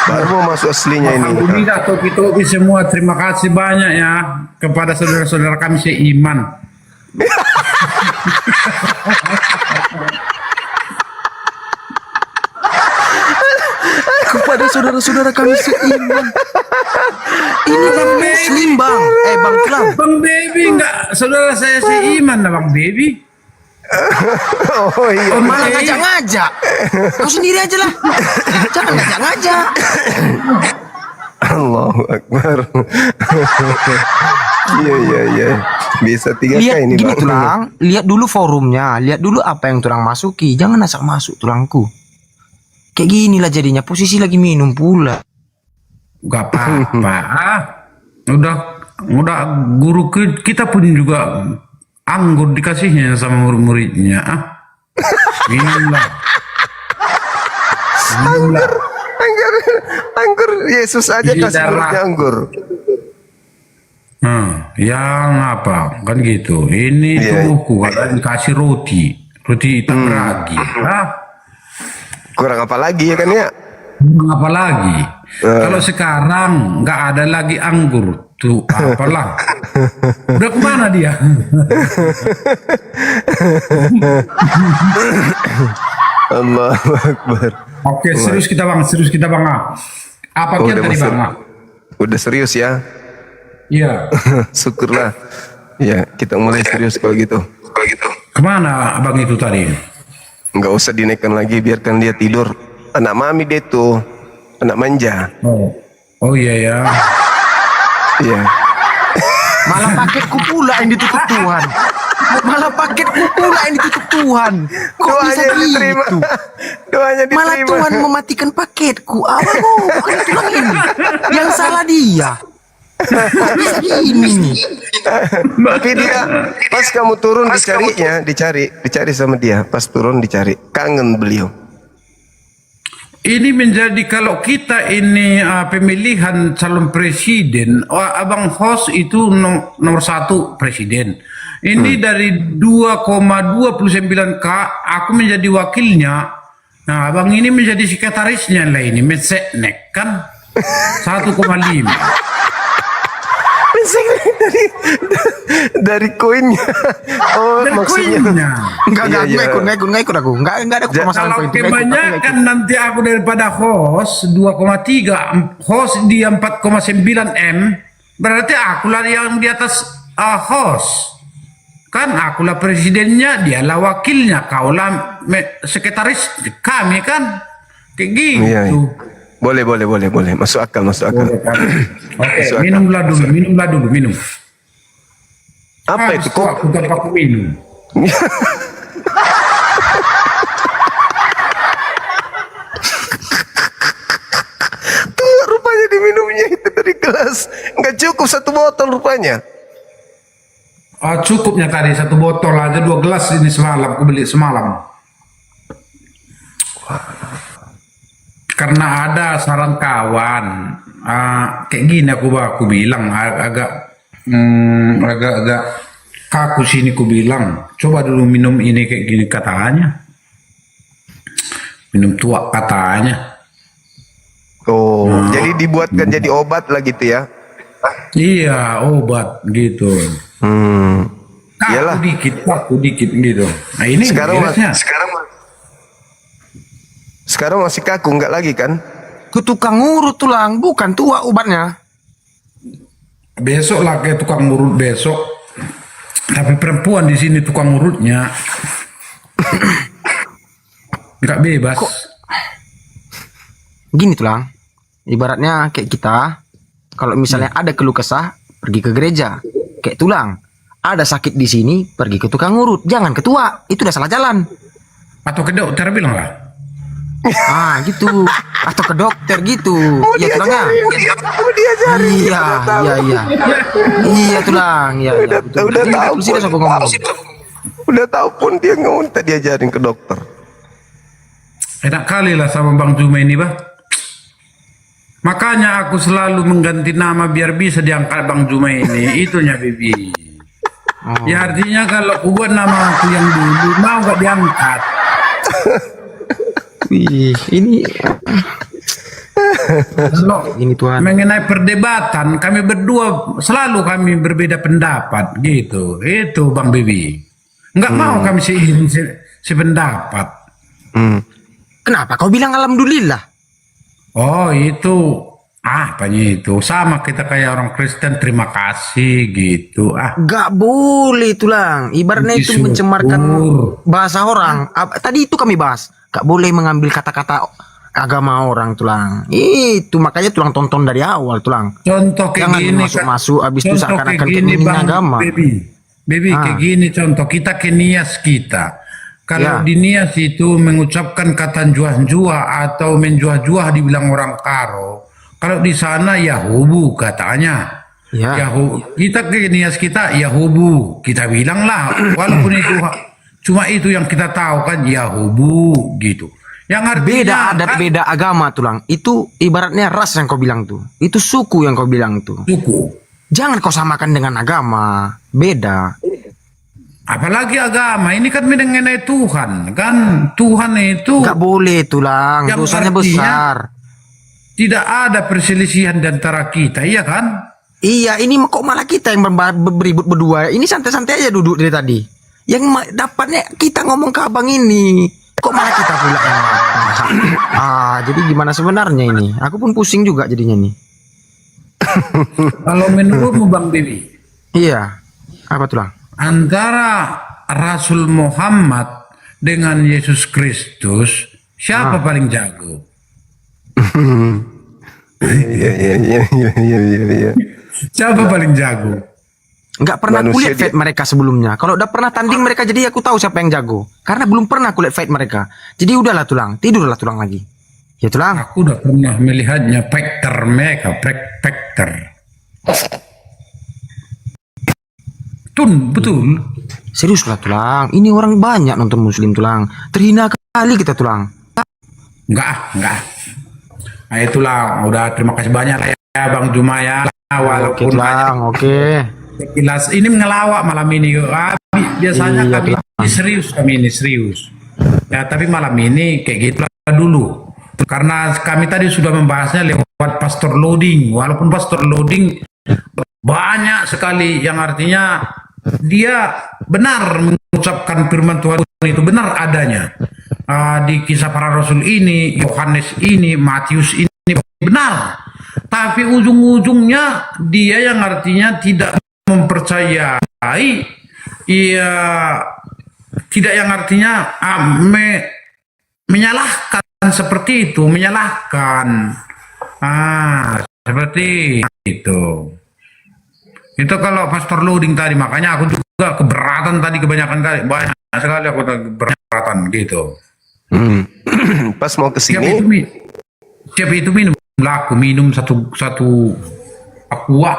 Baru mau masuk aslinya ini. Alhamdulillah topi-topi semua. Terima kasih banyak ya kepada saudara-saudara kami seiman. Kepada saudara-saudara kami seiman. Ini kan muslim bang. Bang Tulang. Bang Baby enggak, saudara saya seiman lah Bang Baby. Oh iya. Oh, Malah Baby. ngajak-ngajak. Kau sendiri aja lah. Jangan ngajak-ngajak. Allahu Akbar. Iya. Bisa 3K Lihat ini, gini Bang. Tulang. Lihat dulu forumnya. Lihat dulu apa yang Tulang masuki. Jangan asal masuk tulangku. Kayak gini lah jadinya. Posisi lagi minum pula. Gak apa-apa. Udah guru kita pun juga anggur dikasihnya sama murid-muridnya. Minumlah. Anggur Yesus aja Jadi kasih darah. muridnya anggur. Yang apa? Kan gitu. Ini Iya. tuh kalau dikasih roti hitam ragi. Kurang apa lagi ya kan ya? Apa lagi? Kalau sekarang nggak ada lagi anggur, tuh apalah. Udah kemana dia? Allahu Akbar. Oke, serius kita bang, Apa Oh, kian udah tadi masuk. bang? Udah serius ya? Iya. Syukurlah. Ya, kita mulai serius kalau gitu. Kemana abang itu tadi? Nggak usah dinaikkan lagi, biarkan dia tidur. Anak mami dia tuh, anak manja. Oh iya ya. Iya. Malah paketku pula yang ditutup Tuhan. Malah paketku pula yang ditutup Tuhan. Kok bisa Doanya diterima. gitu? Doanya diterima. Malah Tuhan mematikan paketku. Bukan Tuhan ini. Yang salah dia. Kok bisa gini nih? Tapi dia pas kamu turun dicari sama dia. Pas turun dicari, kangen beliau. Ini menjadi kalau kita ini pemilihan calon presiden, abang host itu nomor 1 presiden. Ini dari 2,29K, aku menjadi wakilnya. Nah, abang ini menjadi sekretarisnya lah ini, Meseknek kan 1,5. dari koinnya. Oh, Dan maksudnya. koinnya. Enggak Iya. nggak ikut aku. Enggak ada permasalahan Kalau poin itu. Nggak ikut, aku nggak kebanyakan ikut. nanti aku daripada host 2,3, host di 4,9 M, berarti akulah yang di atas host. Kan akulah presidennya, dialah wakilnya, kaulah sekretaris kami kan. Kayak gitu. Iya, iya. Boleh. Masuk akal. Oke, Masuk akal. minumlah dulu. Apa itu kok? Aku tanpa aku minum. Tuh rupanya diminumnya itu dari gelas. Nggak cukup 1 botol rupanya. Cukupnya tadi 1 botol aja, 2 gelas ini semalam, aku beli semalam. Karena ada saran kawan, kayak gini aku bilang agak kaku sini, aku bilang coba dulu minum ini kayak gini katanya, minum tua katanya. Oh, jadi dibuatkan jadi obat lah gitu ya? Iya, obat gitu. Iyalah. Kaku dikit gitu. Nah ini beresnya. Sekarang masih kaku, nggak lagi kan? Ke tukang urut tulang, bukan tua obatnya. Besok lah kayak tukang urut besok. Tapi perempuan di sini tukang urutnya nggak bebas. Gini tulang. Ibaratnya kayak kita, kalau misalnya ada keluh kesah, pergi ke gereja. Kayak tulang. Ada sakit di sini, pergi ke tukang urut. Jangan ke tua, itu udah salah jalan. Atau ke dokter bilang lah. Gitu. Atau ke dokter gitu. Iya tulangnya. Mau diajarin. Iya. Iya tulang. Iya. Udah tahu Sini pun. aku ngomong. Udah tahu pun dia nggak minta diajarin ke dokter. Enak kali lah sama Bang Juma ini, bah. Makanya aku selalu mengganti nama biar bisa diangkat Bang Juma ini. Itunya, Bibi. Ya artinya kalau aku buat nama aku yang dulu, mau gak diangkat. Wih, ini Kalau ini Tuhan. mengenai perdebatan, kami berdua selalu kami berbeda pendapat gitu. Itu Bang Bibi. Nggak mau kami sependapat. Kenapa kau bilang alhamdulillah? Oh itu apanya itu sama kita kayak orang Kristen, terima kasih gitu. Gak boleh tulang. Ibaratnya itu Disyukur. mencemarkan bahasa orang. Tadi itu kami bahas. Gak boleh mengambil kata-kata agama orang tulang. Itu makanya tulang tonton dari awal tulang. Contoh kayak Jangan gini masuk habis itu contoh seakan-akan kayak kita gini, menghina Bang agama. Baby kayak gini contoh kita ke Nias kita. Kalau Ya. di Nias itu mengucapkan kata juah-juah atau menjuah-juah dibilang orang Karo. Kalau di sana Yahubu katanya. Ya. Kita ke Nias kita Yahubu. Kita bilang lah walaupun itu cuma itu yang kita tahu kan Yahubu gitu. Yang artinya Beda adat, beda agama tulang. Itu ibaratnya ras yang kau bilang tuh. Itu suku yang kau bilang tuh. suku. Jangan kau samakan dengan agama. Beda. Apalagi agama ini kan mengenai Tuhan kan, Tuhan itu Gak boleh tulang. Yang Dosanya artinya- besar. tidak ada perselisihan di antara kita, iya kan? Iya, ini kok malah kita yang beribut berdua. Ini santai-santai aja duduk dari tadi. Yang dapatnya kita ngomong ke abang ini. Kok malah kita pula yang jadi gimana sebenarnya ini? Aku pun pusing juga jadinya nih. Kalau menurutmu Bang Bibi, Iya. Apa tuh, Lang? antara Rasul Muhammad dengan Yesus Kristus, siapa paling jago? Iya, iya. Siapa paling jago? Nggak pernah Manusia kulihat fight mereka sebelumnya. Kalau udah pernah tanding mereka, jadi aku tahu siapa yang jago. Karena belum pernah kulihat fight mereka. Jadi udahlah tulang, tidurlah tulang lagi. Ya tulang. Aku udah pernah melihatnya factor mereka, factor. Betul. Serius lah tulang. Ini orang banyak nonton muslim tulang. Terhina kali kita tulang. Enggak. Nah, itulah, udah terima kasih banyak lah ya Bang Juma ya. Oke Walaupun tulang, oke. jelas ini ngelawak malam ini. Biasanya Iya, kami ini serius. Ya, tapi malam ini kayak gitu dulu. Karena kami tadi sudah membahasnya lewat pastor loading. Walaupun pastor loading banyak sekali yang artinya dia benar mengucapkan firman Tuhan itu benar adanya. Di kisah para rasul ini, Yohanes ini, Matius ini benar. Tapi ujung-ujungnya dia yang artinya tidak mempercayai, ia tidak yang artinya menyalahkan seperti itu, menyalahkan. Seperti itu. Itu kalau pastor loading tadi, makanya aku juga keberatan tadi kebanyakan kali, banyak sekali aku keberatan gitu. Pas mau ke Siap sini, itu minum lah, aku minum satu aqua.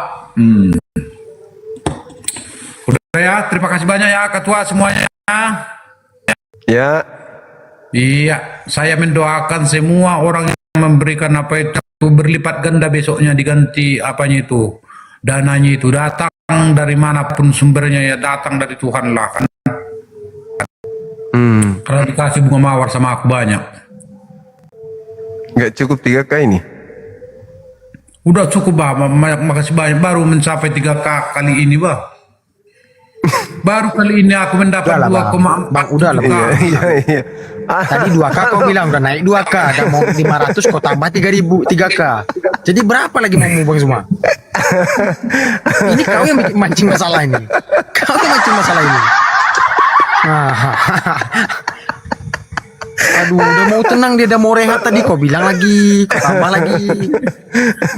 Udah ya, terima kasih banyak ya ketua semuanya. ya Iya, saya mendoakan semua orang yang memberikan apa itu berlipat ganda besoknya, diganti apanya itu, dananya itu datang dari manapun sumbernya ya, datang dari Tuhan lah kan. Karena dikasih bunga mawar sama aku banyak. nggak cukup 3K ini. Udah cukup bah, makasih banyak, baru mencapai 3K kali ini bah. Baru kali ini aku mendapat Udahlah, 2,4 Bang, udahlah, juta. Iya. Tadi 2K kau bilang udah naik 2K, ada mau 500 kau tambah 3.000 3K. Jadi berapa lagi mau Bang semua? Ini kau yang bikin mancing masalah ini. Kau yang mancing masalah ini. Aduh, udah mau tenang dia, udah mau rehat tadi kau bilang lagi, kau tambah lagi.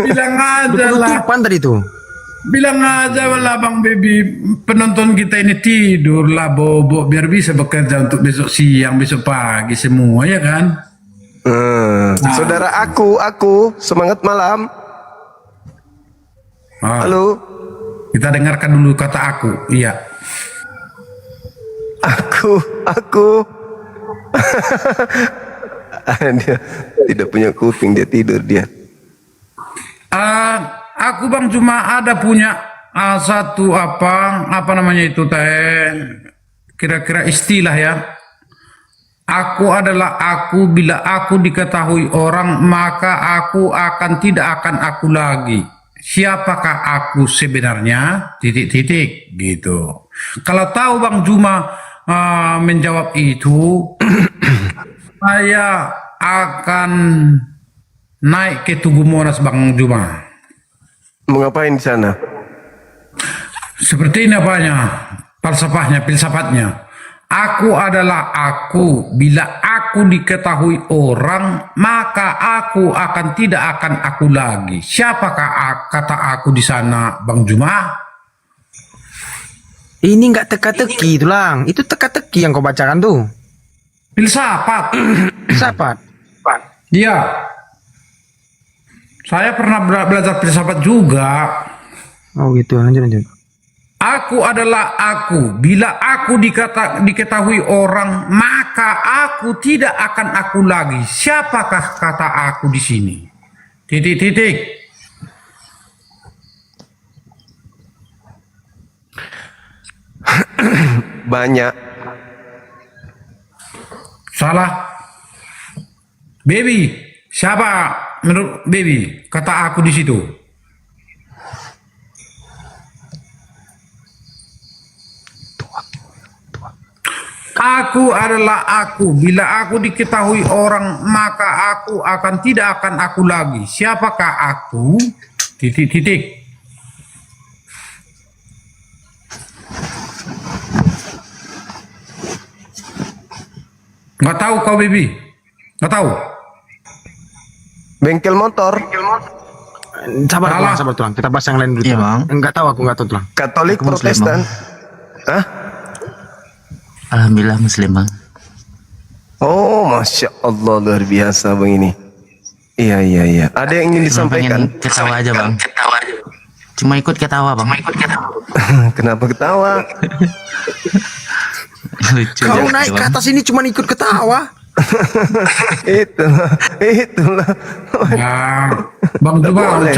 Bilang aja Udah lah. penutupan tadi tuh. Bilang aja lah Bang Baby, penonton kita ini tidur lah bobo biar bisa bekerja untuk besok siang, besok pagi semua ya kan. Saudara aku semangat malam. Halo, Kita dengarkan dulu kata aku. Iya. aku. Dia tidak punya kuping, dia tidur dia. Aku Bang cuma ada punya satu apa namanya itu teh, kira-kira istilah ya. Aku adalah aku, bila aku diketahui orang maka aku tidak akan aku lagi. Siapakah aku sebenarnya? Titik gitu. Kalau tahu Bang Juma menjawab itu, saya akan naik ke Tugu Monas Bang Juma. Mau ngapain di sana? Seperti ini apanya, filsafatnya. Aku adalah aku, bila aku diketahui orang, maka aku tidak akan aku lagi. Siapakah kata aku di sana, Bang Juma? Ini enggak teka-teki itu Lang. Itu teka-teki yang kau bacakan tuh. Filsafat. Filsafat. Iya. Saya pernah belajar filsafat juga. Oh gitu, lanjut. Aku adalah aku. Bila aku diketahui orang, maka aku tidak akan aku lagi. Siapakah kata aku di sini? Titik. Banyak. Salah. Baby, siapa menurut Baby kata aku di situ? Aku adalah aku. Bila aku diketahui orang, maka aku tidak akan aku lagi. Siapakah aku? Titik. Nggak tahu kau, Bibi? Nggak tahu? Bengkel motor. Sabar tulang. Kita bahas yang lain dulu. Iya, Tulang. Bang. Enggak tahu tulang. Katolik, Aku Muslim, Protestan. Hah? Alhamdulillah Muslim, Bang. Oh, Masya Allah, luar biasa Bang ini. Iya. Ada yang ingin Cuma disampaikan? pengen ketawa aja, Bang. Cuma ikut ketawa, Bang. Kenapa ketawa? Lucu. Kau aja, naik ke Bang. atas ini cuma ikut ketawa. Itulah. Nah, Bang Juma Boleh.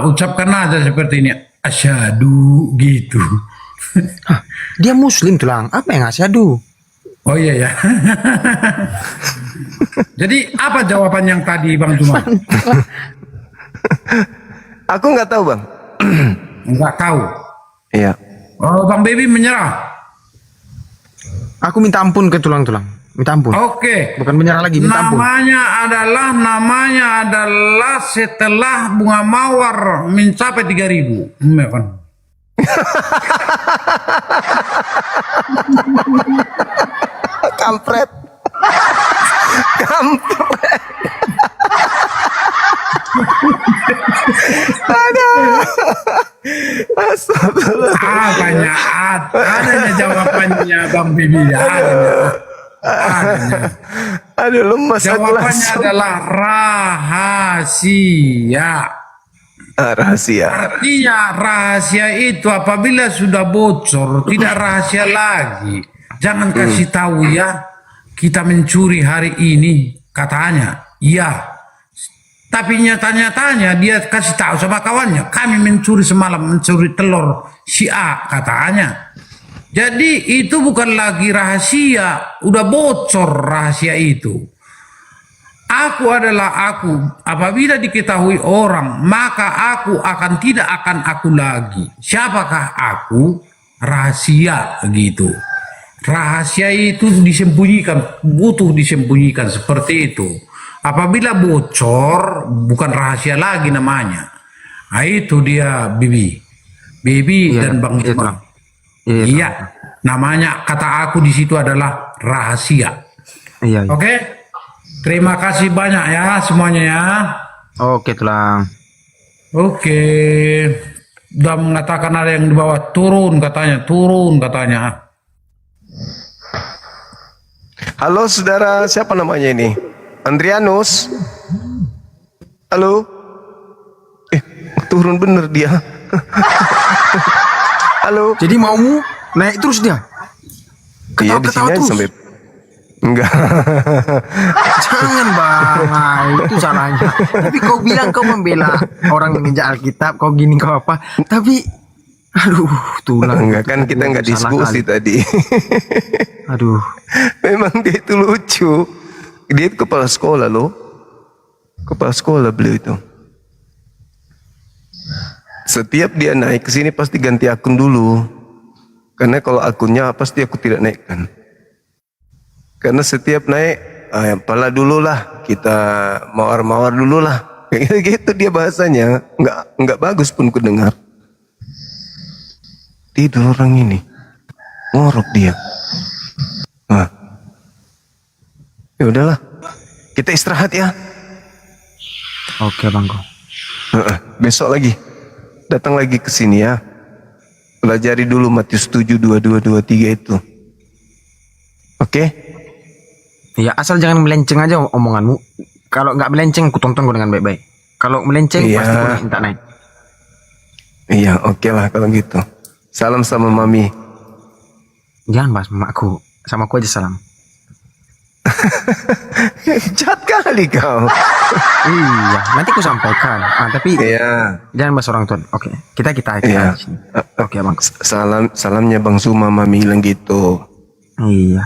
ucapkan aja seperti ini. Asyhadu gitu. Dia Muslim tulang. Apa yang asyhadu? Oh iya ya. Jadi apa jawaban yang tadi Bang Juma? Aku nggak tahu Bang. Enggak tahu. Iya. Oh, Bang Baby menyerah. Aku minta ampun ke tulang-tulang. Minta ampun. Oke. Bukan menyerah lagi, minta ampun. Namanya adalah setelah bunga mawar mencapai 3.000. Ya kan? Kampret. Astagfirullah. Adanya jawabannya Bang Bibi. Adanya. Aduh, lemas aku Jawabannya langsung. adalah rahasia. Rahasia. Artinya rahasia itu apabila sudah bocor tidak rahasia lagi. Jangan kasih tahu ya. Kita mencuri hari ini katanya. Iya. Tapi nyata-nyatanya dia kasih tahu sama kawannya, kami mencuri semalam, mencuri telur si A katanya. Jadi itu bukan lagi rahasia, udah bocor rahasia itu. Aku adalah aku, apabila diketahui orang, maka aku tidak akan aku lagi. Siapakah aku? Rahasia gitu. Rahasia itu disembunyikan, butuh disembunyikan seperti itu. Apabila bocor, bukan rahasia lagi namanya. Nah, itu dia Bibi. Bibi dan Bang Juma. Iya, namanya kata aku di situ adalah rahasia. Iya. Oke? Terima kasih banyak ya semuanya ya. Oke, tulang. Oke. Udah mengatakan ada yang di bawah turun katanya. Halo saudara, siapa namanya ini? Andrianus. Halo. Turun bener dia. Halo. Jadi maumu naik terus dia? Iya, di Ketawa-ketawa sini aja terus? sampai. Enggak. Jangan bang, itu salahnya. Tapi kau bilang kau membela orang menginjak Alkitab, kau gini kau apa? Tapi, aduh, tulang. Enggak kan kita enggak Salah diskusi kali. tadi. Aduh, Memang dia itu lucu. Dia itu kepala sekolah loh. Kepala sekolah beliau itu. Setiap dia naik ke sini pasti ganti akun dulu. Karena kalau akunnya pasti aku tidak naikkan. Karena setiap naik, pala dulu lah. Kita mawar-mawar dulu lah. Kayak gitu dia bahasanya. Enggak bagus pun ku dengar. Tidur orang ini. Ngorok dia. Nah. Ya udahlah. Kita istirahat ya. oke bangku. Besok lagi. Datang lagi ke sini ya. Pelajari dulu Matius 7, 22, 23 itu. Oke? Ya asal jangan melenceng aja omonganmu. Kalau nggak melenceng, ku tonton kau dengan baik-baik. Kalau melenceng, Iya. pasti kau minta naik. Iya, oke lah kalau gitu. Salam sama Mami. Jangan bahas mamaku, sama aku aja salam. Jahat kali kau. Iya, nanti ku sampaikan. Tapi Iya. jangan bahas orang tua. Oke, kita Iya. aja di sini. Oke bang. Salamnya Bang Suma Mami bilang gitu. Iya.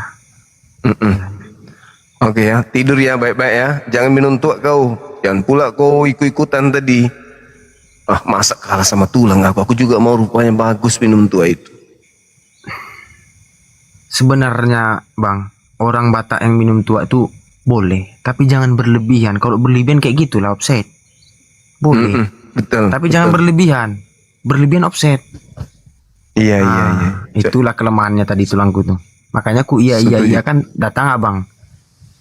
Oke ya, tidur ya baik-baik ya. Jangan minum tua kau. Jangan pula kau ikut-ikutan tadi. Masa kalah sama tulang aku. Aku juga mau rupanya bagus minum tua itu. sebenarnya Bang, orang Batak yang minum tua itu boleh, tapi jangan berlebihan. Kalau berlebihan kayak gitulah offset. Boleh, Betul. tapi betul. jangan berlebihan. Berlebihan offset. Iya, iya, Ah, iya. itulah kelemahannya tadi tulangku tuh. Makanya aku iya kan datang abang.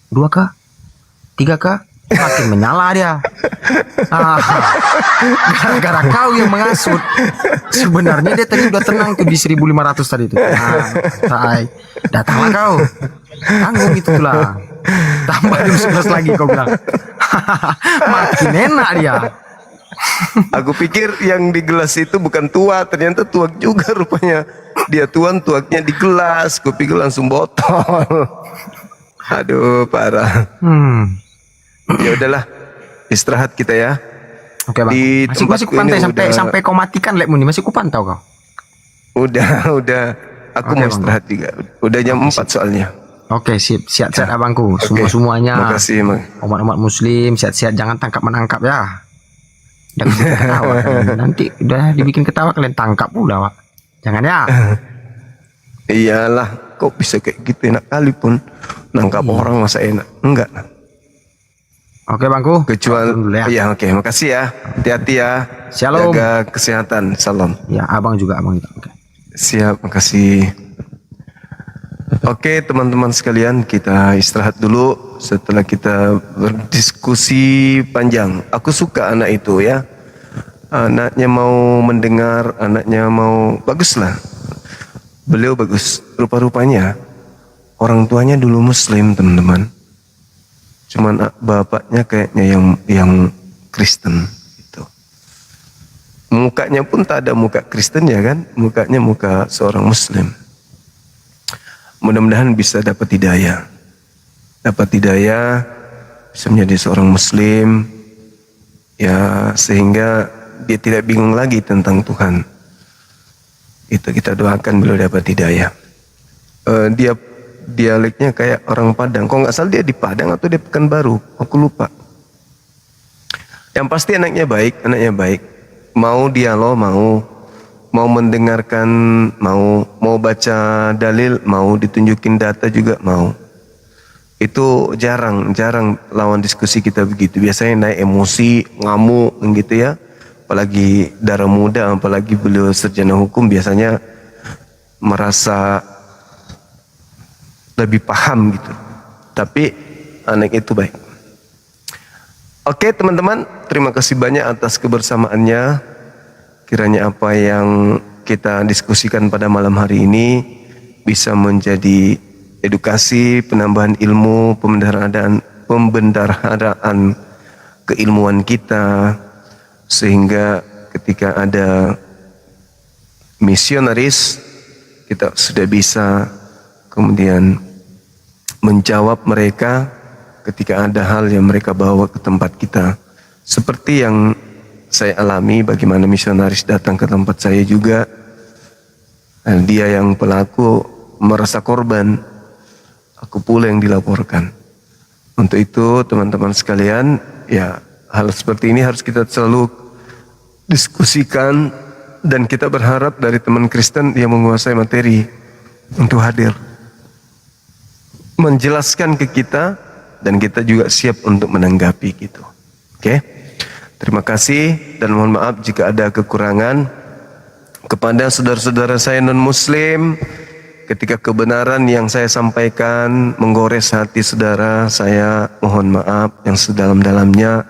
2K, 3K, makin menyala dia. Ah, gara-gara kau yang mengasut. Sebenarnya dia tadi udah tenang tuh di 1.500 tadi tuh. Tai. Datanglah kau. Tanggung itulah. Tambah 11 lagi kau bilang. Makin enak dia. Aku pikir yang di gelas itu bukan tua, ternyata tuak juga rupanya. Dia tuaknya di gelas, aku pikir langsung botol. Aduh, parah. Ya udahlah, istirahat kita ya. Oke bang. Di Masih tempatku kupantai ini sampai kau matikan lek muni masih kupantau kau. Udah. Aku Oke, mau Bang. istirahat juga. Udah jam 4 soalnya. Oke, siap-siap abangku. Semuanya. Makasih, Mang. Umat-umat muslim sehat-sehat, jangan tangkap menangkap ya. Dan bikin ketawa kalian. Nanti udah dibikin ketawa kalian tangkap pula Wak. Jangan ya. Iyalah, kok bisa kayak gitu, enak kali pun nangkap orang masa enak. Enggak. Oke bangku. Kecuali Dulu ya. iya, oke, makasih ya. Hati-hati ya. Shalom. Jaga kesehatan. Salam. Ya abang juga. Oke. Siap, makasih. Oke, teman-teman sekalian, kita istirahat dulu setelah kita berdiskusi panjang. Aku suka anak itu ya. Anaknya mau mendengar, anaknya mau, baguslah. Beliau bagus. Rupa-rupanya orang tuanya dulu Muslim, teman-teman. Cuman bapaknya kayaknya yang Kristen gitu. Mukanya pun tak ada muka Kristen ya kan? Mukanya muka seorang Muslim. Mudah-mudahan bisa dapat hidayah. Bisa menjadi seorang Muslim. Ya, sehingga dia tidak bingung lagi tentang Tuhan. Itu kita doakan beliau dapat hidayah. Dia dialeknya kayak orang Padang. Kok nggak salah dia di Padang atau di Pekanbaru, aku lupa. Yang pasti anaknya baik. Mau dialog, mau mendengarkan, mau baca dalil, mau ditunjukin data juga mau. Itu jarang lawan diskusi kita begitu. Biasanya naik emosi, ngamuk gitu ya. Apalagi darah muda, apalagi beliau sarjana hukum, biasanya merasa lebih paham gitu. Tapi anak itu baik. Oke teman-teman, terima kasih banyak atas kebersamaannya. Kiranya apa yang kita diskusikan pada malam hari ini bisa menjadi edukasi, penambahan ilmu, pembendaharaan keilmuan kita, sehingga ketika ada misionaris kita sudah bisa kemudian menjawab mereka ketika ada hal yang mereka bawa ke tempat kita, seperti yang saya alami bagaimana misionaris datang ke tempat saya juga. Dia yang pelaku merasa korban, aku pula yang dilaporkan. Untuk itu teman-teman sekalian, ya hal seperti ini harus kita selalu diskusikan, dan kita berharap dari teman Kristen yang menguasai materi untuk hadir menjelaskan ke kita, dan kita juga siap untuk menanggapi gitu. Oke? Terima kasih dan mohon maaf jika ada kekurangan kepada saudara-saudara saya non-muslim. Ketika kebenaran yang saya sampaikan menggores hati saudara, saya mohon maaf yang sedalam-dalamnya.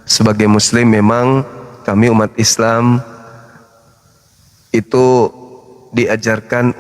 Sebagai muslim memang kami umat Islam itu diajarkan